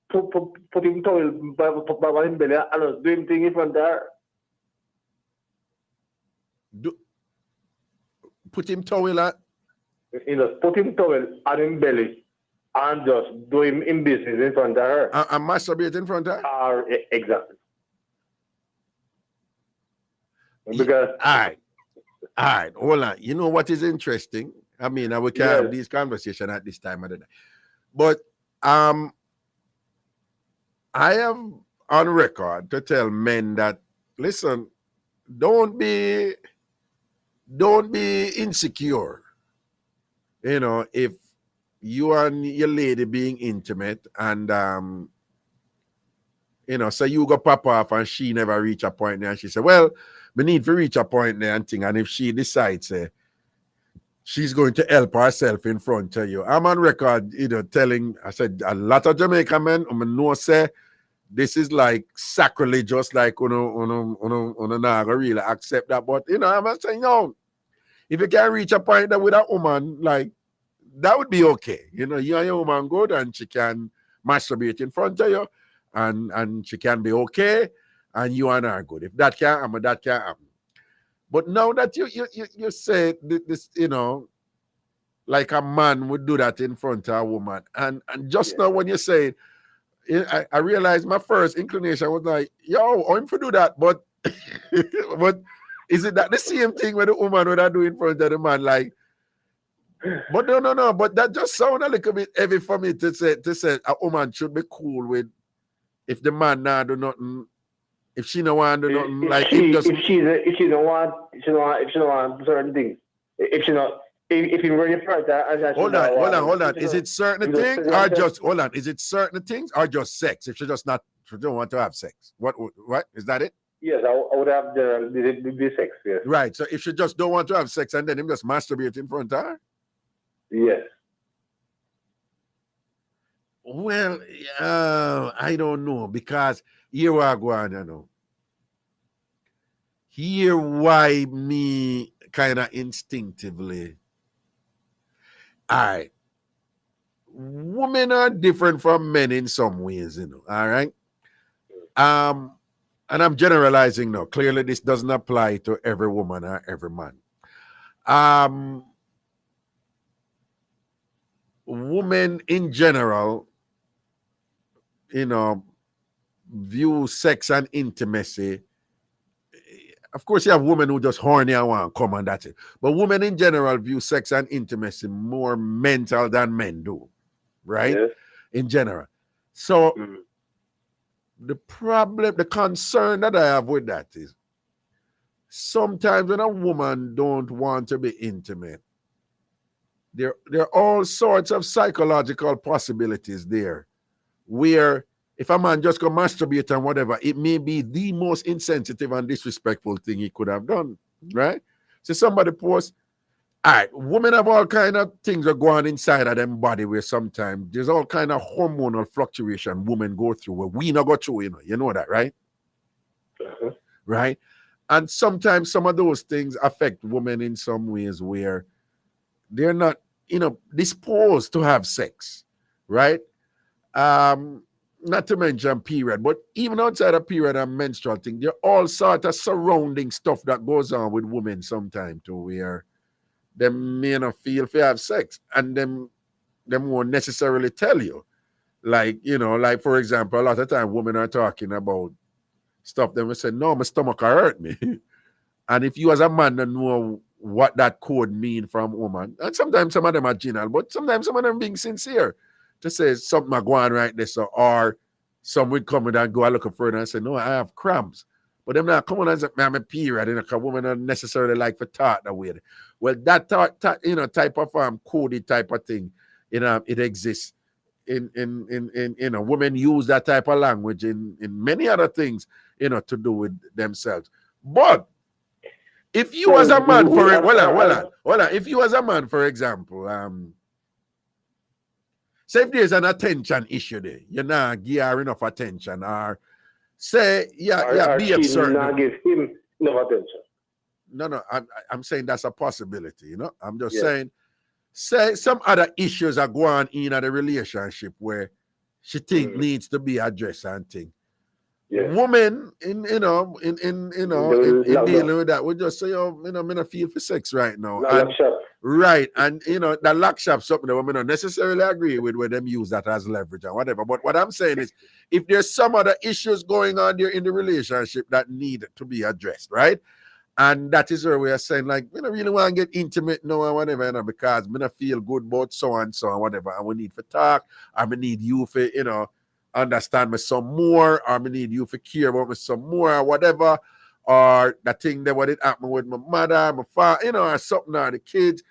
put him towel by him belly and just do him thing in front of her. Put him towel at. Put him towel on him belly and just do him in business in front of her. And masturbate in front of her? Exactly. Because all right, hold on. You know what is interesting? I mean, we can't have these conversations at this time of the day. But I have on record to tell men that, listen, don't be insecure. If you and your lady being intimate and so you go pop off and she never reach a point there and she said, well, we need to reach a point there and thing. And if she decides she's going to help herself in front of you, I'm on record, telling, I said, a lot of Jamaican men, know say this is like sacrilegious, like not really accept that. But I'm saying, no, if you can reach a point there with a woman, like that would be okay. You and your woman good and she can masturbate in front of you and she can be okay and you and her good. If that can't happen, that can't happen. But now that you say this, like a man would do that in front of a woman. And just now when you say it, I realized my first inclination was like, yo, I'm for do that. But but is it that the same thing when the woman would do in front of the man? Like, but no. But that just sounds a little bit heavy for me to say a woman should be cool with if the man not do nothing. If she don't want to do nothing, like if she don't want certain things, if you really for that, hold on. Is it certain things or just hold on? Is it certain things or just sex? If she don't want to have sex, what is that it? Yes, I would have the sex. Yes. Right. So if she just don't want to have sex and then him just masturbate in front of her. Yes. Well, I don't know because here we are going, Here why me kind of instinctively. All right. Women are different from men in some ways, all right? And I'm generalizing now. Clearly, this doesn't apply to every woman or every man. Women in general, view sex and intimacy. Of course, you have women who just horny and want to come and that's it. But women in general view sex and intimacy more mental than men do, right? Yes. In general. So the concern that I have with that is sometimes when a woman don't want to be intimate, there are all sorts of psychological possibilities there where if a man just go masturbate and whatever, it may be the most insensitive and disrespectful thing he could have done, right? So somebody posts, all right, women have all kind of things that go on inside of them body where sometimes there's all kind of hormonal fluctuation women go through where we not go through, you know that, right? Right? And sometimes some of those things affect women in some ways where they're not, disposed to have sex, right? Not to mention period, but even outside of period and menstrual thing, there are all sorts of surrounding stuff that goes on with women sometimes too, where they may not feel to have sex and them won't necessarily tell you. Like, like for example, a lot of time women are talking about stuff, they will say, no, my stomach hurt me. And if you as a man don't know what that code mean from woman, and sometimes some of them are general, but sometimes some of them being sincere to say something are going right there, so, or some would come and go a little further and say, no, I have cramps. But them not coming and say, I'm a period, a woman don't necessarily like for talk that way. Well, that type of coded type of thing, it exists. In women use that type of language in many other things, to do with themselves. But if you as a man, if you as a man, for example, say if there's an attention issue there, you're not give her enough attention, or say, be a she certain. not give him enough attention. No, I'm saying that's a possibility, you know. I'm just Yes. saying, say some other issues are going on in the relationship where she think needs to be addressed and thing. Yes. Woman in dealing with that, we just say, I'm not feel for sex right now. Lock shop. Right, and that lock shop something that we don't necessarily agree with when them use that as leverage and whatever. But what I'm saying is, if there's some other issues going on there in the relationship that need to be addressed, right? And that is where we are saying, like, we don't really want to get intimate now and whatever, because we don't feel good about so and whatever, and we need to talk, and we need you for, understand me some more, or we need you to care about me some more, or whatever, or the thing that what it happened with my mother, my father, or something, or the kids.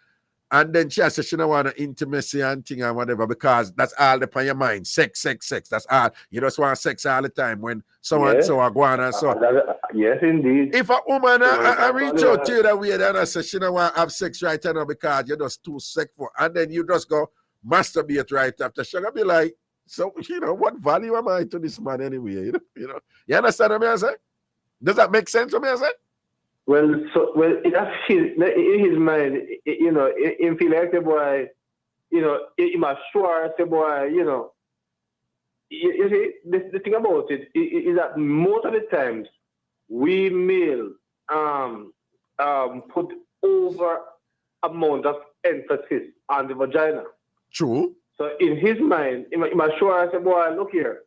And then she said she don't want an intimacy and thing and whatever, because that's all upon your mind. Sex. That's all. You just want sex all the time when so and so are going and so. Yes, indeed. If a woman I reach out to you that way, then I say she don't want to have sex right now because you're just too sexual, and then you just go masturbate right after, she'll be like, so what value am I to this man anyway? You understand what I say? Does that make sense what I say? Well, in his mind, he feel like the boy, he must sure the boy, you see, the thing about it is that most of the times we male put over amount of emphasis on the vagina. True. So in his mind, he must sure the boy, look here,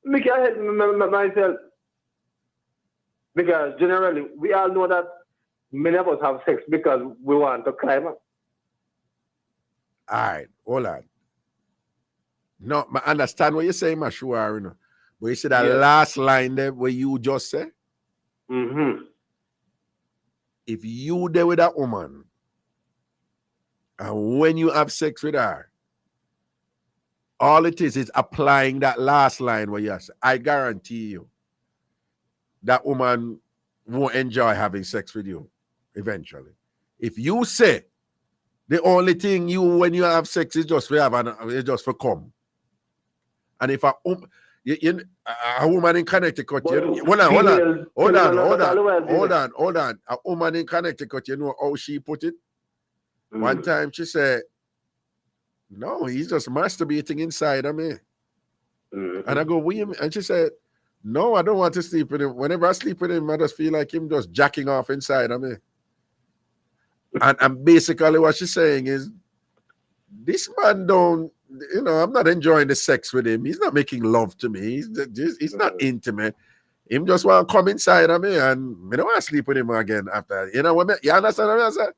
me can help myself. Because generally, we all know that many of us have sex because we want to climb up. All right, hold on. No, I understand what you're saying, Mashua, but you see that last line there where you just say? Mm-hmm. If you there with that woman, and when you have sex with her, all it is applying that last line where you say, I guarantee you, that woman won't enjoy having sex with you eventually. If you say the only thing when you have sex is just for come, and if a woman in Connecticut, hold on, a woman in Connecticut, you know how she put it? One time she said, no, he's just masturbating inside of me. And I go, William, and she said, no, I don't want to sleep with him. Whenever I sleep with him, I just feel like him just jacking off inside of me. And basically what she's saying is, this man don't, I'm not enjoying the sex with him. He's not making love to me. He's not intimate. Him just want to come inside of me, and I don't want to sleep with him again after. You understand what I'm saying?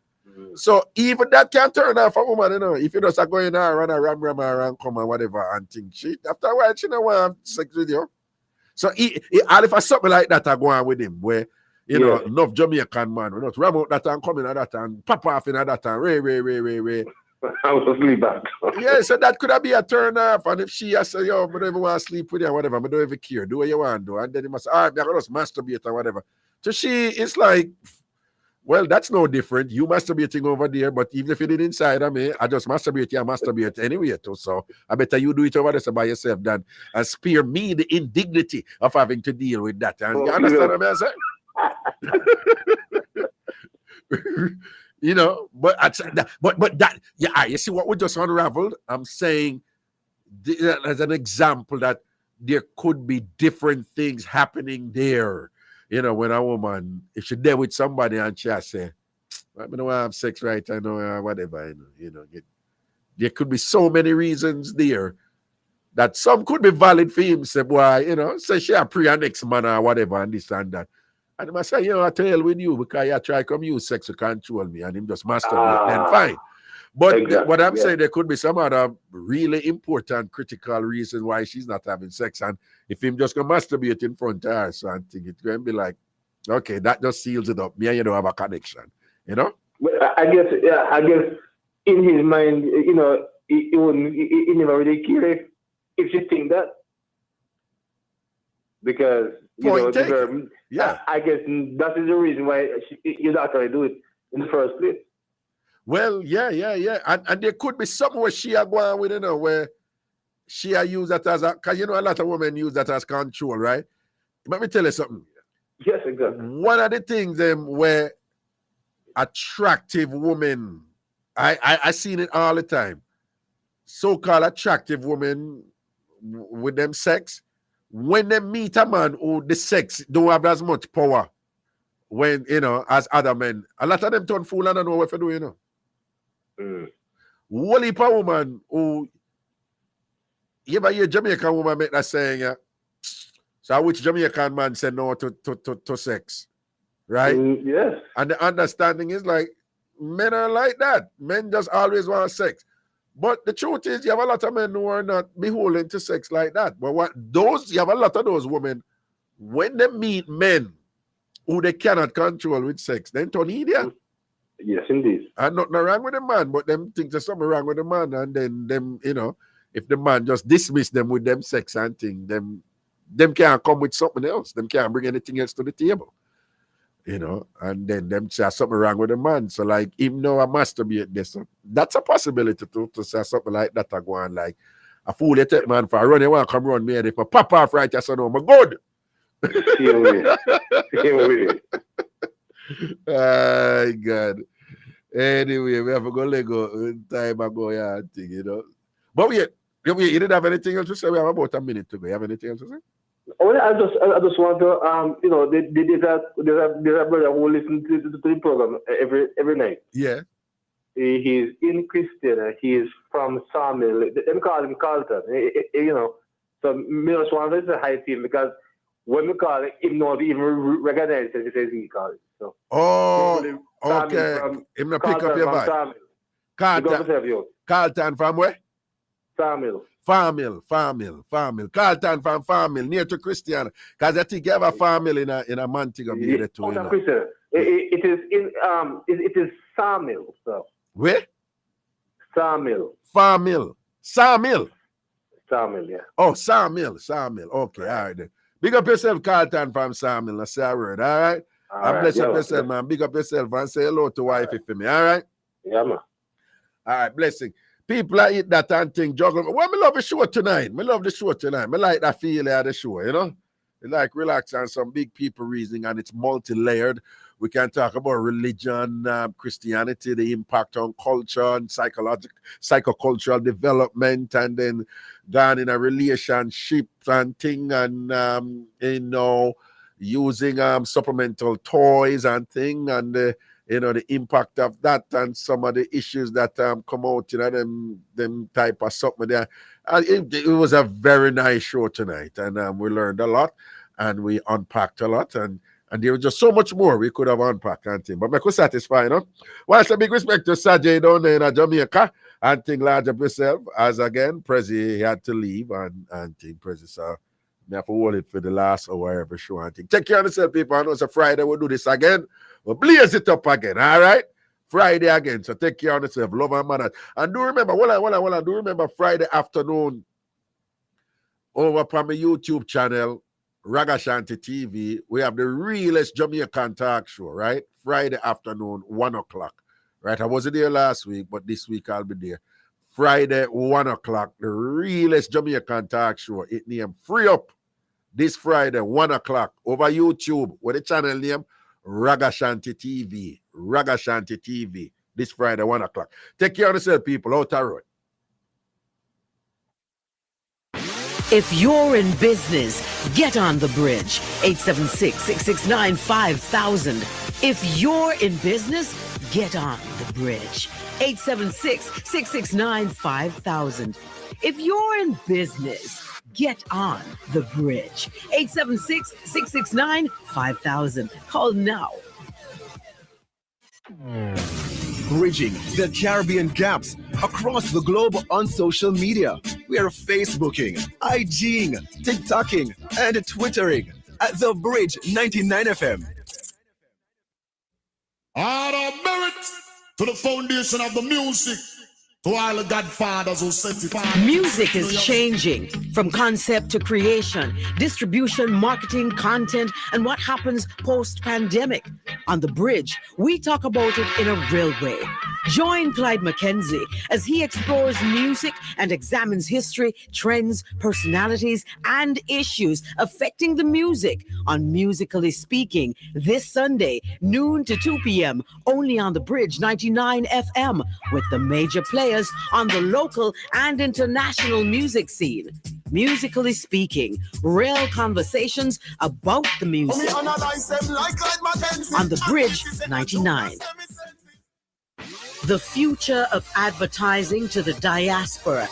So even that can turn off a woman, if you just are going around and ram around, come and whatever, and think, after a while, she don't want to have sex with you. So if something like that are going on with him, where enough Jamaican man, we not ram out that and come in at that and pop off in at that and ray. I was asleep back. Yeah, so that could be a turn off. And if she has say, I don't even want to sleep with you or whatever, I don't even care, do what you want to do. And then he must say, all right, I'm going to just masturbate or whatever. So she, it's like, well, that's no different. You masturbating over there, but even if you did inside of me, I just masturbate anyway too. So I better you do it over there by yourself than and spare me the indignity of having to deal with that. And you understand what I'm saying? But that, you see what we just unraveled? I'm saying as an example that there could be different things happening there. When a woman, if she's there with somebody and she say, I don't want to have sex right now, whatever, there could be so many reasons there that some could be valid for him, say, boy, say she a pre-annex man or whatever, and this and that. And he must say, I tell with you because you try to come use sex to control me, and him just masturbate, then fine. But what I'm saying, there could be some other really important, critical reason why she's not having sex. And if him just go masturbate in front of her, so I think it's going to be like, okay, that just seals it up. Me and you don't have a connection, Well, I guess in his mind, he never really care if she think that. Because, I guess that is the reason why you not try to do it in the first place. Well, yeah. And there could be somewhere she are going with, where she are use that as a, because a lot of women use that as control, right? Let me tell you something. Yes, exactly. One of the things where attractive women, I seen it all the time. So-called attractive women with them sex, when they meet a man who the sex don't have as much power when, as other men, a lot of them turn fool and don't know what to do, One heap of woman who, you ever hear Jamaican woman make that saying, yeah? So which Jamaican man said no to sex, right? Yes. And the understanding is like, men are like that. Men just always want sex. But the truth is, you have a lot of men who are not beholden to sex like that. But you have a lot of those women, when they meet men who they cannot control with sex, then turn idiot. Yes, indeed. And nothing wrong with the man, but them think there's something wrong with the man, and then them, if the man just dismiss them with them sex and thing, them can't come with something else. Them can't bring anything else to the table. And then them say something wrong with the man. So like, even though I masturbate this, that's a possibility to say something like that. I go on like, a fool you take man for a run, you want to come run me, and if I pop off right, I say no, I'm good. Same way. God. Anyway, we have to go Lego time ago, yeah, thing, But you didn't have anything else to say? We have about a minute to go. You have anything else to say? Oh, I just want to, there's a brother who listens to the program every night. Yeah. He's in Christian. He's from Sawmill. They call him Carlton. So me just want to say hi to him, because when we call him, not even recognize it. He says he calls it. So. Okay. Him not pick up your vibe. Carlton from where? Sawmill. Farmill. Carlton from Farmill, near to Christian. Because I think you have a Farmill in a Montego Bay there too. Christian. It is Sawmill. So. Where? Sawmill. Sawmill, yeah. Oh, Sawmill. Okay, all right then. Big up yourself, Carlton from Sawmill. That's a word, all right? And bless up yourself, man. Big up yourself and say hello to wifey for me, all right? Yeah, man. All right, blessing. People are eat that and thing, juggle. Well, me love the show tonight. Me like that feeling of the show, It's like relax and some big people reasoning, and it's multi-layered. We can talk about religion, Christianity, the impact on culture and psychocultural development, and then gone in a relationship and thing, and using supplemental toys and thing, and the impact of that, and some of the issues that come out, them type of something there. It was a very nice show tonight, and we learned a lot, and we unpacked a lot, and there was just so much more we could have unpacked and thing. But make us satisfied, Well, it's a big respect to Sajay down there in Jamaica, and thing large up yourself, as again, Prezi had to leave, and thing Prezi, so we have to hold it for the last hour every show and thing. Take care of yourself, people. I know it's a Friday, we'll do this again. We'll blaze it up again, all right? Friday again, so take care of yourself, love and manners. And do remember, do remember Friday afternoon over from my YouTube channel, Ragashanti TV, we have the realest Jamaican talk show, right? Friday afternoon, 1 o'clock, right? I wasn't there last week, but this week I'll be there. Friday, 1 o'clock, the realest Jamaican talk show. It named Free Up this Friday, 1 o'clock, over YouTube, with the channel name Ragashanti TV, this Friday, 1 o'clock. Take care of yourself, people. Out the road. If you're in business, get on the bridge. 876-669-5000. If you're in business, get on the bridge. 876-669-5000. If you're in business, get on the bridge. 876-669-5000. Call now. Bridging the Caribbean gaps across the globe on social media. We are Facebooking, IGing, TikToking, and Twittering at The Bridge 99 FM. Out of merit to the foundation of the music, to all the godfathers who set it. Music is changing from concept to creation, distribution, marketing, content, and what happens post-pandemic. On The Bridge, we talk about it in a real way. Join Clyde McKenzie as he explores music and examines history, trends, personalities, and issues affecting the music on Musically Speaking this Sunday, noon to 2 p.m., only on the Bridge 99 FM, with the major players on the local and international music scene. Musically Speaking, real conversations about the music on the Bridge 99. The future of advertising to the diaspora